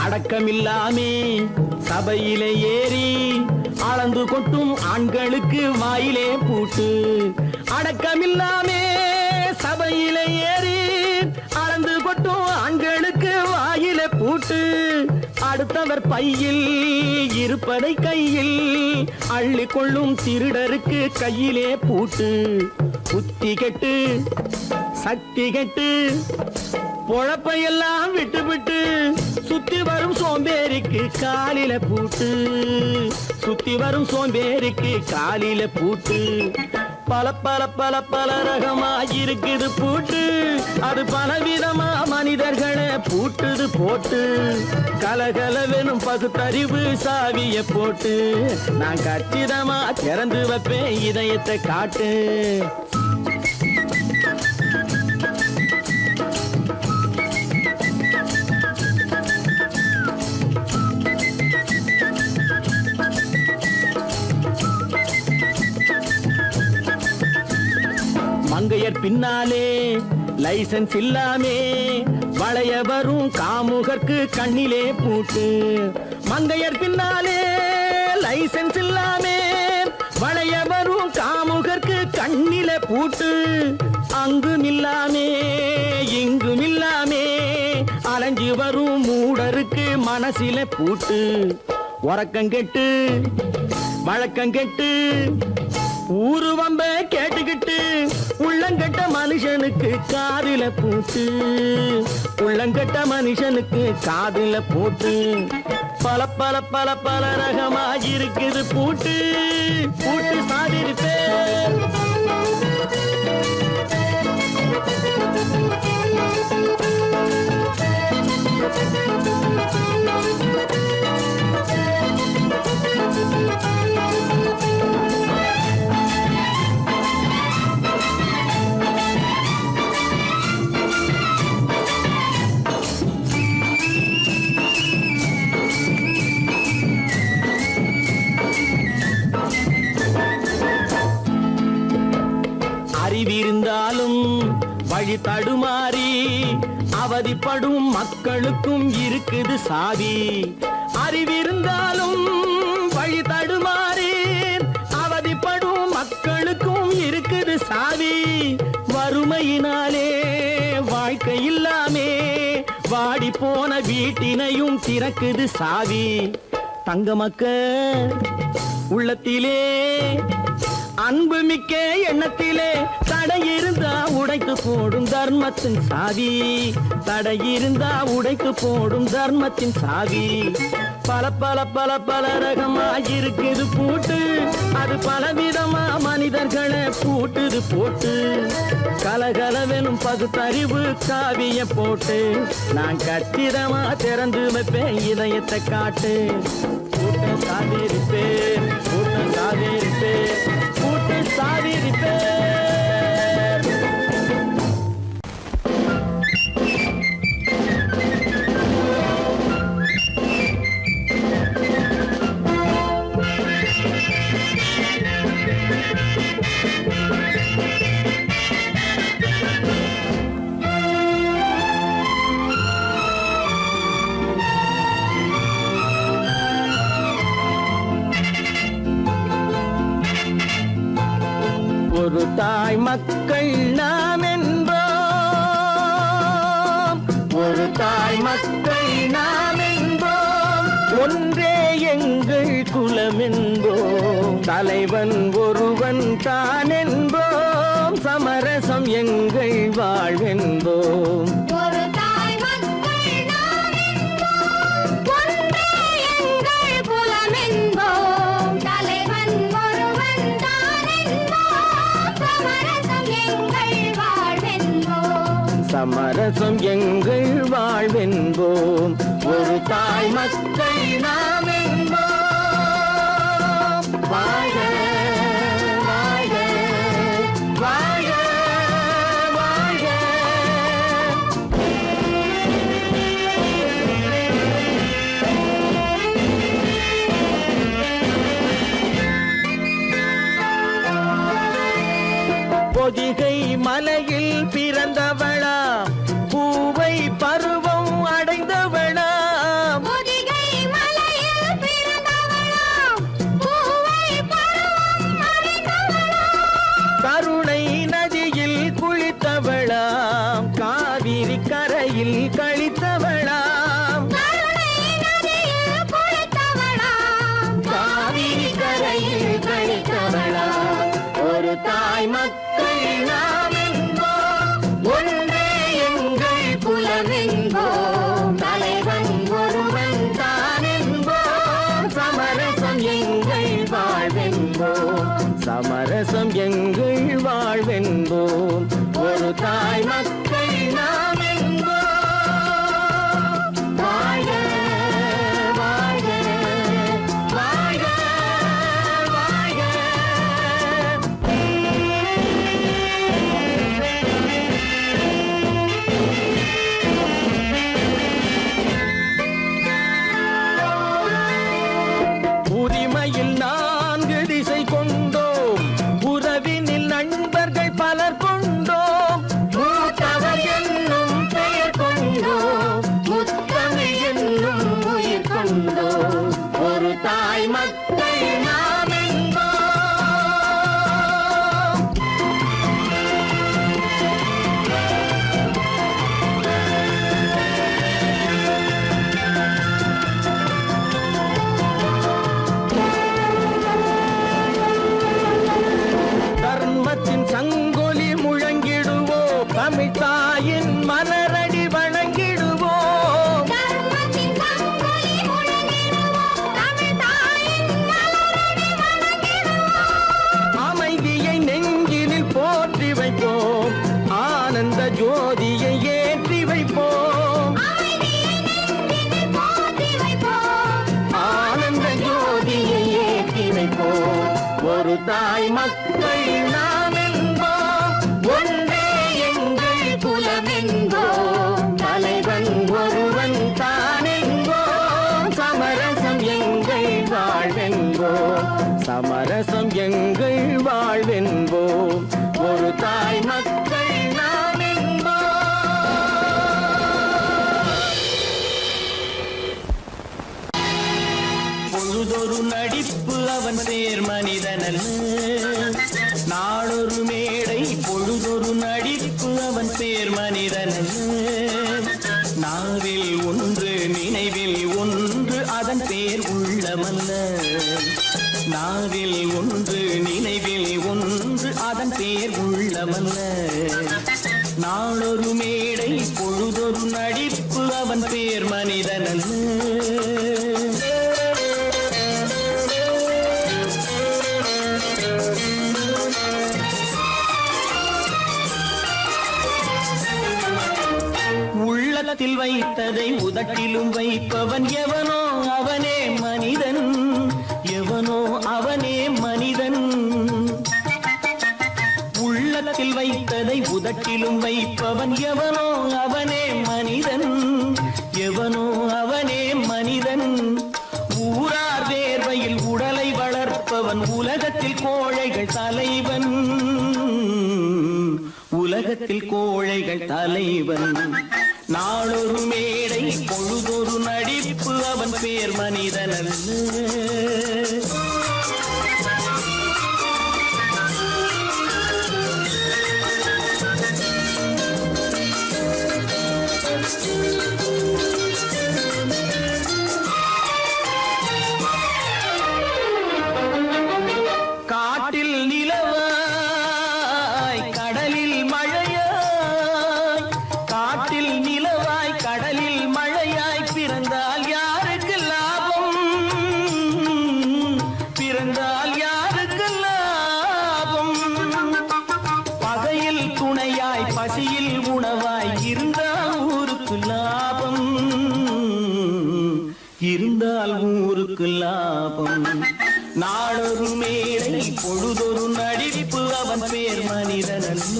A: அடக்கமில்லாமே சபையிலே ஏறி அளந்து கொட்டும் ஆண்களுக்கு வாயிலே பூட்டு அடக்கமில்லாமே சபையிலே ஏறி அளந்து கொட்டும் ஆண்களுக்கு வாயிலே பூட்டு அடுத்தவர் பையில் இருப்பதை கையில் அள்ளி கொள்ளும் திருடருக்கு கையிலே பூட்டு புத்தி கெட்டு சக்தி கெட்டு பொழப்பையெல்லாம் விட்டு விட்டு சுத்தி வரும் சோம்பேறிக்கு காலில பூட்டு சுத்தி வரும் சோம்பேறிக்கு காலில பூட்டு பல பல பல பல ரகமா இருக்குது பூட்டு அது பலவிதமா மனிதர்களை பூட்டுது போட்டு கலகலவெனும் பகுத்தறிவு சாவிய போட்டு நான் கச்சிதமா திறந்து வைப்பேன் இதயத்தை காட்டு. மங்கையர் பின்னாலே லைசன்ஸ் இல்லாமே வளைய வரும் காமுகர்க்கு கண்ணிலே பூட்டு மங்கையர் பின்னாலே லைசன்ஸ் இல்லாமே வளைய வரும் காமுகர்க்கு கண்ணிலே பூட்டு அங்கும் இல்லாமே இங்கும் இல்லாமே அலைஞ்சு வரும் மூடருக்கு மனசிலே பூட்டு உறக்கங்கெட்டு வழக்கங்கெட்டு ஊரு வம்ப கேட்டுக்கிட்டு உள்ளங்கட்ட மனுஷனுக்கு காதில பூட்டு உள்ளங்கட்ட மனுஷனுக்கு காதில பூட்டு பல பல பல பல ரகமா இருக்குது பூட்டு பூட்டு சாதிருப்பேன். அறிவிருந்தாலும் வழி தடுமாறி அவதிப்படும் மக்களுக்கும் இருக்குது சாவி அறிவிருந்தாலும் வழி தடுமாறி அவதிப்படும் மக்களுக்கும் இருக்குது சாவி வறுமையினாலே வாழ்க்கை இல்லாமே வாடி போன வீட்டினையும் திறக்குது சாவி தங்க மக்க உள்ளத்திலே அன்பு மிக்க எண்ணத்திலே தடை இருந்தா உடைத்து போடும் தர்மத்தின் சாவி தடை இருந்தா உடைத்து போடும் தர்மத்தின் சாவி பல பல பல பல ரகமா இருக்குது பூட்டு அது பலவிதமா மனிதர்களை பூட்டுது போட்டு கலகலவெனும் பகுத்தறிவு காவிய போட்டு நான் கச்சிதமா திறந்து வைப்பேன் இதயத்தை காட்டு பூட்டு சாதிருப்பேன் பூட்டு சாதிருப்பேன் பூட்டு சாதிருப்பேன். ஒரு தாய் மக்கள் நாம் என்போம் ஒரு தாய் மக்கள் நாம் என்போம் ஒன்றே எங்கள் குலம் என்போம் தலைவன் ஒருவன் தான் என்போம் சமரசம் எங்கள் வாழ்வென்போம்.
B: ஒரு தாய் மக்கள் நாம் என்போம். ஒன்றே எங்கள் குலம் என்போம். தலைவன் ஒருவன் தான் என்போம். சமரசம் எங்கள் வாழ்வென்போம்.
A: சமரசம் எங்கள் வாழ்வென்போம். ஒரு தாய் மக்கள் நாம் என்போம். வாழ்க வாழ்க வாழ்க வாழ்க. பொதிகை மலையில் பிறந்தவளா, பூவை பருவம் அடைந்தவளா,
B: பொதிகை மலையில் பிறந்தவளாம். பூவை பருவம் அடைந்தவளாம்.
A: கருணை நதியில் குளித்தவளாம், காவிரி கரையில் கழித்தவளாம்,
B: கருணை நதியில் குளித்தவளாம்.
A: காவிரி கரையில் கழித்தவளாம். ஒரு தாய் மக்கள் நாம் என்போம். ஒன்றே எங்கள் குலம் என்போம். தலைவன் ஒருவன் தான் என்போம். சமரசம் எங்கள் வாழ்வென்போம். சமரசம் எங்கள் வாழ்வென்போம். ஒரு தாய் மக்கள் நாம் என்போம். வாழ்க வாழ்க வாழ்க வாழ்க. உரிமையில் 4 திசை கொண்டோம். உறவினில் நண்பர்கள் பலர் கொண்டோம். மூத்தவர் என்னும் பெயர் கொண்டோம். முத்தமிழ் என்னும் உயிர் கொண்டோம். ஒரு தாய் மக்கள் நாம் என்போம். தர்மத்தின் சங்கொலி முழங்கிடுவோம். தமிழ் தாயின் மலரடி வணங்கிடுவோம்.
B: தர்மத்தின் சங்கொலி முழங்கிடுவோம். தமிழ் தாயின் மலரடி வணங்கிடுவோம்.
A: அமைதியை நெஞ்சினில் போற்றி வைப்போம். ஆனந்த ஜோதியை ஏற்றி வைப்போம்.
B: அமைதியை நெஞ்சினில் போற்றி வைப்போம்.
A: ஆனந்த ஜோதியை ஏற்றி வைப்போம். ஒரு தாய் மக்கள் நாம் என்போம். ஒன்றே எங்கள் குலம் என்போம். தலைவன் ஒருவன் தான் என்போம். சமரசம் எங்கள் வாழ்வென்போம். சமரசம் எங்கள் வாழ்வென்போம். ஒரு தாய் மக்கள் நாம் என்போம். பொழுதொரு நடிப்பு அவன் சேர் மனிதனல்ல. நாளொரு மேடை பொழுதொரு நடிப்பு அவன் சேர் மனிதனல்ல. நாவில் ஒன்று நினைவில் ஒன்று அதன் பேர் உள்ளமல்ல. நாவில் ஒன்று நினைவில் ஒன்று அதன் பேர் உள்ளமல்ல. நாளொரு மேடை பொழுதொரு நடிப்பு அவன் பேர் மனிதனல்ல. உள்ளத்தில் வைத்ததை உதட்டிலும் வைப்பவன் எவனோ அவனே மனிதன். எவனோ அவனே மனிதன். உள்ளத்தில் வைத்ததை உதட்டிலும் வைப்பவன் எவனோ அவனே மனிதன். எவனோ அவனே மனிதன். ஊரார் வேர்வையில் உடலை வளர்ப்பவன் உலகத்தில் கோழைகள் தலைவன். உலகத்தில் கோழைகள் தலைவன். நாளொரு மேடை பொழுதொரு நடிப்பு அவன் பேர் மனிதனல்ல. காட்டில் நிலவாய் வளர்ந்தால் ஊருக்கு லாபம். நாளொரு மேடை பொழுதொரு நடிப்பு அவன் பேர் மனிதன் அல்ல.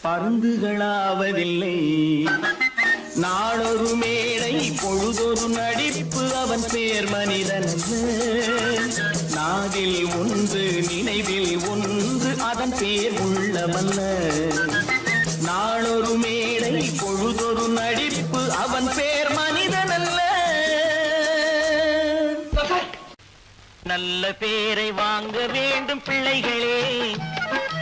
A: பருந்துகளாவதில்லை. நாளொரு மேடை பொழுதொரு நடிப்பு அவன் பேர் மனிதன் அல்ல. நாவில் ஒன்று நினைவில் ஒன்று அதன் பேர் உள்ளவல்ல. நாளொரு மேடை பொழுதொரு நடிப்பு அவன் பேர் மனிதன் அல்ல. நல்ல பேரை வாங்க வேண்டும் பிள்ளைகளே,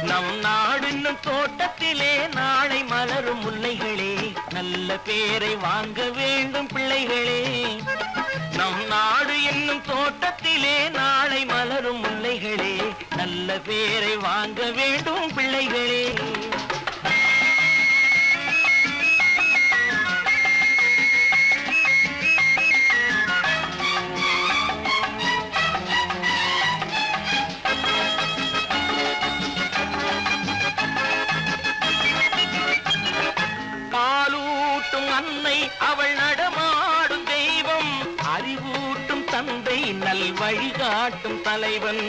A: நம் நாடு என்னும் தோட்டத்திலே நாளை மலரும் முல்லைகளே. நல்ல பேரை வாங்க வேண்டும் பிள்ளைகளே, நம் நாடு என்னும் தோட்டத்திலே நாளை மலரும் முல்லைகளே. நல்ல பேரை வாங்க வேண்டும் பிள்ளைகளே. அன்னை அவள் நடமாடும் தெய்வம், அறிவூட்டும் தந்தை நல் வழிகாட்டும் தலைவன்.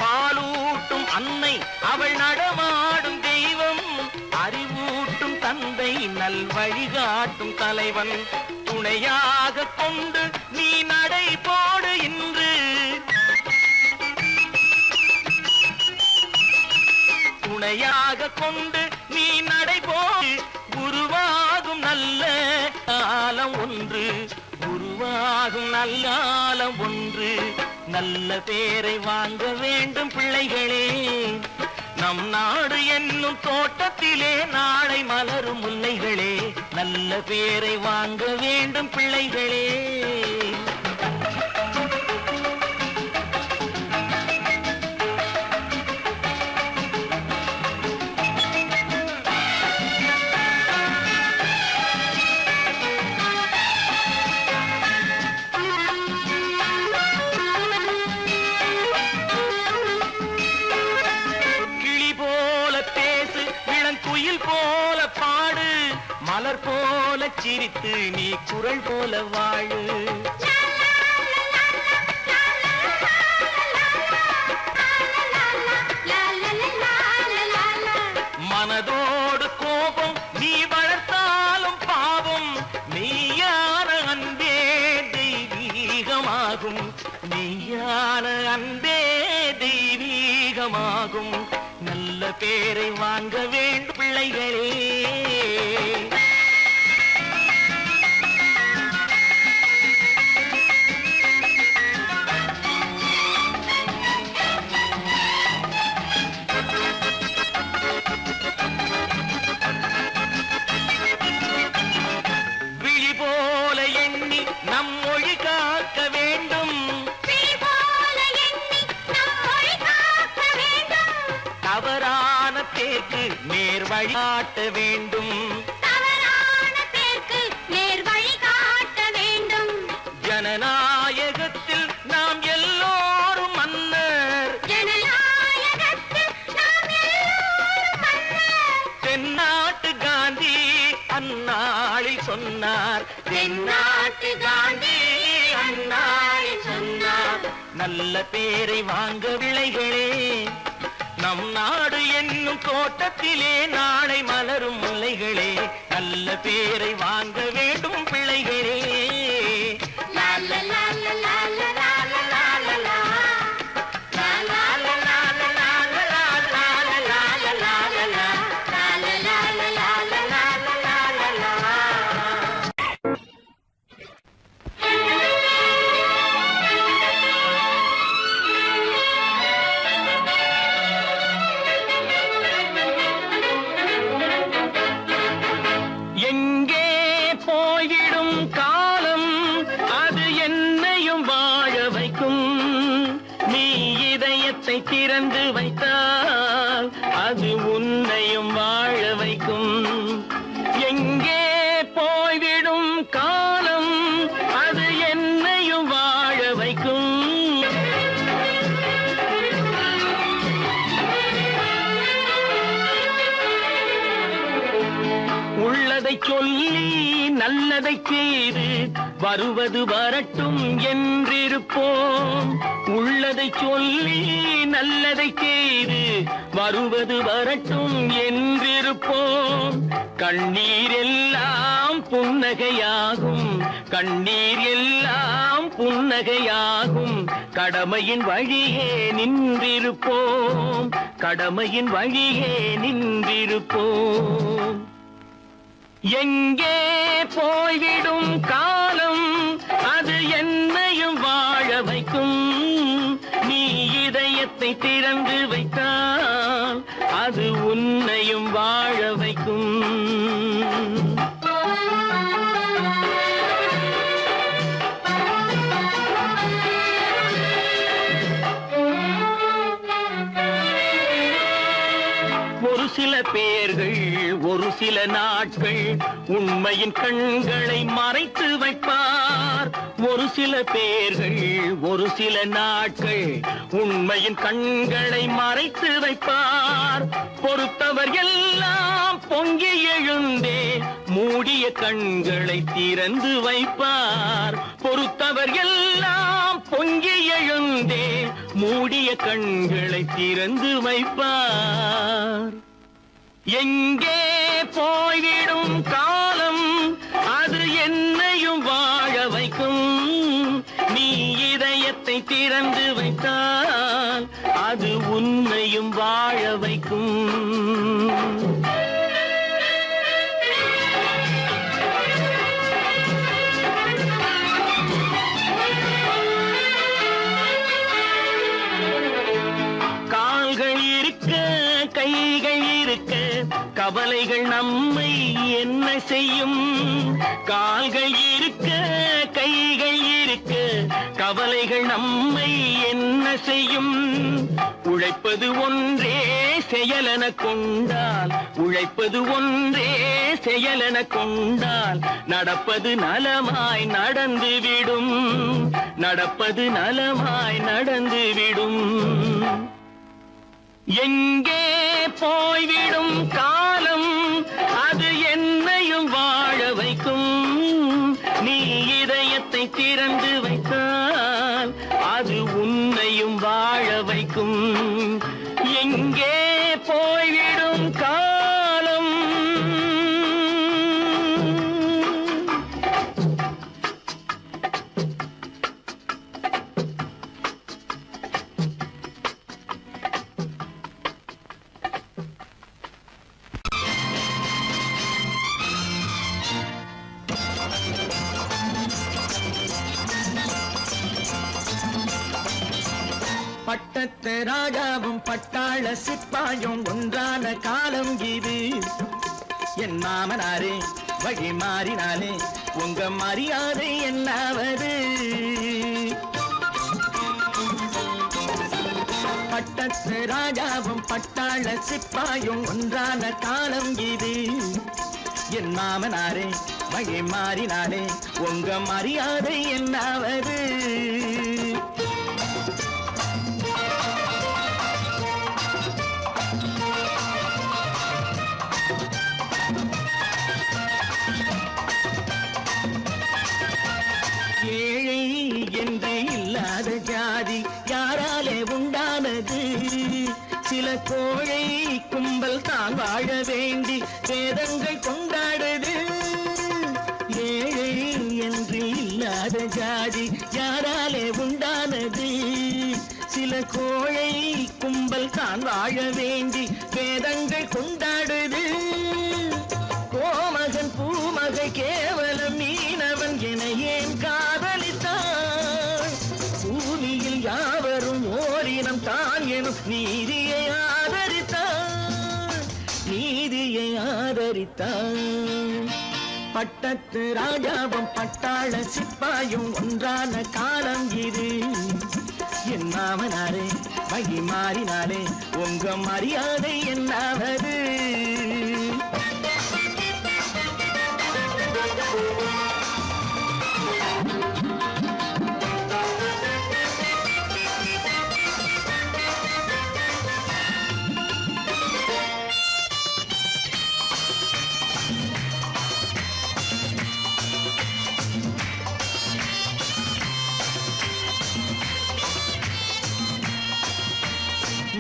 A: பாலூட்டும் அன்னை அவள் நடமாடும் தெய்வம், அறிவூட்டும் தந்தை நல் வழிகாட்டும் தலைவன். துணையாக கொண்டு நீ நடை போடு இன்று, துணையாக கொண்டு நீ நடை போடு. உருவாகும் நல்ல காலம் ஒன்று, உருவாகும் நல்ல காலம் ஒன்று. நல்ல பேரை வாங்க வேண்டும் பிள்ளைகளே, நம் நாடு என்னும் தோட்டத்திலே நாளை மலரும் முல்லைகளே. நல்ல பேரை வாங்க வேண்டும் பிள்ளைகளே. போல பாடு, மலர் போல சிரித்து நீ குரல் போல வாழு. மனதோடு கோபம் நீ வளர்த்தாலும் பாவம், மெய்யான அன்பே தெய்வீகமாகும். மெய்யான அன்பே தெய்வீகமாகும். நல்ல பேரை வாங்க வேண்டும் பிள்ளைகளே. விழி போல எண்ணி நம் மொழி காக்க வேண்டும், தவறான பேருக்கு நேர் வழிகாட்ட வேண்டும்,
B: தவறான பேருக்கு நேர் வழிகாட்ட வேண்டும்.
A: ஜனநாயகத்தில் நாம் எல்லோரும் மன்னர்,
B: ஜனநாயகத்தில் நாம் எல்லோரும் மன்னர்.
A: தென்னாட்டு காந்தி அந்நாளில் சொன்னார்,
B: தென்னாட்டு காந்தி அந்நாளில் சொன்னார்.
A: நல்ல பேரை வாங்க பிள்ளைகளே, நம் நாடு என்னும் தோட்டத்திலே நாளை மலரும் முல்லைகளே. நல்ல பேரை வாங்க வேண்டும் பிள்ளைகளே. திறந்து வைத்தால் அது உன்னையும் வாழ வைக்கும். எங்கே போய்விடும் காலம் அது என்னையும் வாழ வைக்கும். உள்ளதை சொல்லி நல்லதை செய்து வருவது வரட்டும் என்றிருப்போம். உள்ளதை சொல்லி நல்லதை செய்து வருவது வரட்டும் என்றிருப்போம். கண்ணீர் எல்லாம் புன்னகையாகும், கண்ணீர் எல்லாம் புன்னகையாகும். கடமையின் வழியே நின்றிருப்போம், கடமையின் வழியே நின்றிருப்போம். எங்கே போய்விடும் காலம் அது என்னையும் வாழ வைக்கும். நீ இதயத்தை திறந்து வைத்தால் அது உன்னையும் வாழ வைக்கும். ஒரு சில பேர்கள் ஒரு சில நாட்கள் உண்மையின் கண்களை மறைத்து வைப்பார். ஒரு சில பேர்கள் ஒரு சில நாட்கள் உண்மையின் கண்களை மறைத்து வைப்பார். பொறுத்தவர் எல்லாம் பொங்கி எழுந்தே மூடிய கண்களை திறந்து வைப்பார். பொறுத்தவர் எல்லாம் பொங்கி எழுந்தே மூடிய கண்களை திறந்து வைப்பார். எங்கே போய்விடும் காலம் அது என்னையும் வாழ வைக்கும். நீ இதயத்தை திறந்து வைத்தால் அது உன்னையும் வாழ வைக்கும். கால்கள் இருக்க கைகள் இருக்க கவலைகள் நம்மை என்ன செய்யும். கால்கள் இருக்க கைகள் இருக்க கவலைகள் நம்மை என்ன செய்யும். உழைப்பது ஒன்றே செயலென கொண்டால், உழைப்பது ஒன்றே செயலென கொண்டால் நடப்பது நலமாய் நடந்துவிடும், நடப்பது நலமாய் நடந்துவிடும். எங்கே போய்விடும் காலம் அது என்னையும் வாழ வைக்கும். நீ இதயத்தை திறந்து வைத்தால் அது உன்னையும் வாழ வைக்கும். எங்கே போய்விடும் காலம். பட்டத்து ராஜாவும் பட்டாள சிப்பாயும் ஒன்றான காலம் இது. என் மாமனாரே வழி மாறினாலே உங்க மரியாதை என்னாவது. பட்டத்து ராஜாவும் பட்டாள சிப்பாயும் ஒன்றான காலம் இது. என் மாமனாரே வழி மாறினாலே உங்க மரியாதை என்னாவது. ஏழை என்று இல்லாத ஜாதி யாராலே உண்டானது. சில கோழை கும்பல் தான் வாழ வேண்டி வேதங்கள் கொண்டாடுது. ஏழை என்று இல்லாத ஜாதி யாராலே உண்டானது. சில கோழை கும்பல் தான் வாழ வேண்டி வேதங்கள் கொண்டாடுது. கோமகன் பூமகை கேவலம் மீனவன் என ஏன் காதலித்தான். பூமியில் யாவரும் ஓரினம் தான் எனும் நீதியை ஆதரித்தான், நீதியை ஆதரித்தான். பட்டத்து ராஜாவும் பட்டாள சிப்பாயும் ஒன்றான காலம் இது. என் மாமனாரே வழி மாறினாலே உங்க மரியாதை என்னாவது?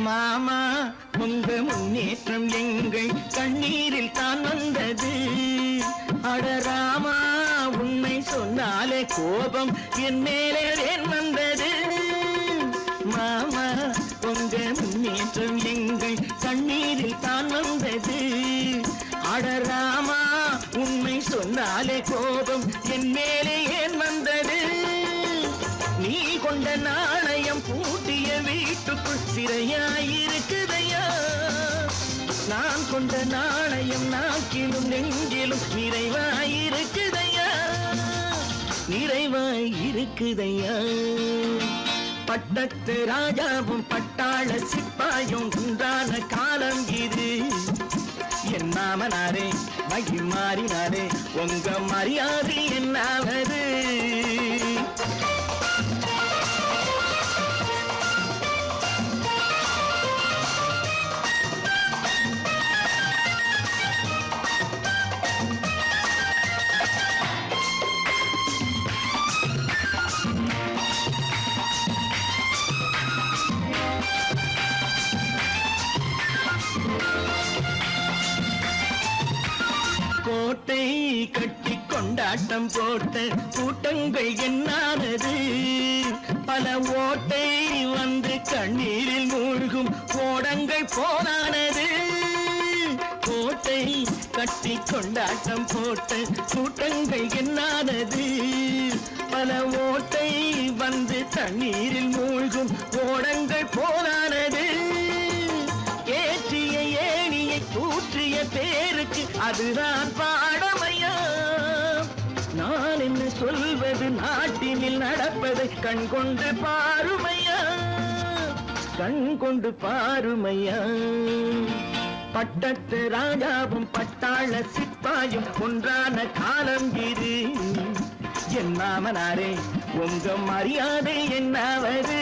A: மாமா உங்க முன்னேற்றம் எங்கள் கண்ணீரில் தான் வந்தது. அடராமா உண்மை சொன்னாலே கோபம் என் மேலே ஏன் வந்தது? மாமா உங்க முன்னேற்றம் எங்கள் கண்ணீரில் தான் வந்தது. அடராமா உண்மை சொன்னாலே கோபம் என் மேலே ஏன் வந்தது? நீ கொண்ட நாணயம் பூட்டிய வீட்டுக்குள் சிறையாயிருக்குதையா? நான் கொண்ட நாணயம் நாக்கிலும் நெஞ்சிலும் நிறைவாயிருக்குதையா? நிறைவாயிருக்குதையா? பட்டத்து ராஜாவும் பட்டாள சிப்பாயும் உண்டான காலம் இது. என் மாமனாரே வழி மாறினாரே உங்க மரியாதை என்னாவது? கோட்டை கட்டி கொண்டாட்டம் போட்ட கூட்டங்கள் என்னானது? பல ஓட்டை வந்து கண்ணீரில் மூழ்கும் கோடங்கள் போனானது. கோட்டை கட்டி கொண்டாட்டம் போட்ட கூட்டங்கள் என்னானது? பல ஓட்டை வந்து தண்ணீரில் மூழ்கும் கோடங்கள் போனானது. ஏற்றிய ஏணியை தூற்றிய பேருக்கு அதுதான் பாடமையா? நான் என்ன சொல்வது? நாட்டினில் நடப்பதை கண் கொண்டு பாருமையா? கண் கொண்டு பாருமையா? பட்டத்து ராஜாவும் பட்டாள சிப்பாயும் ஒன்றான காலம் இது. என் மாமனாரே உங்க மரியாதை என்னாவது?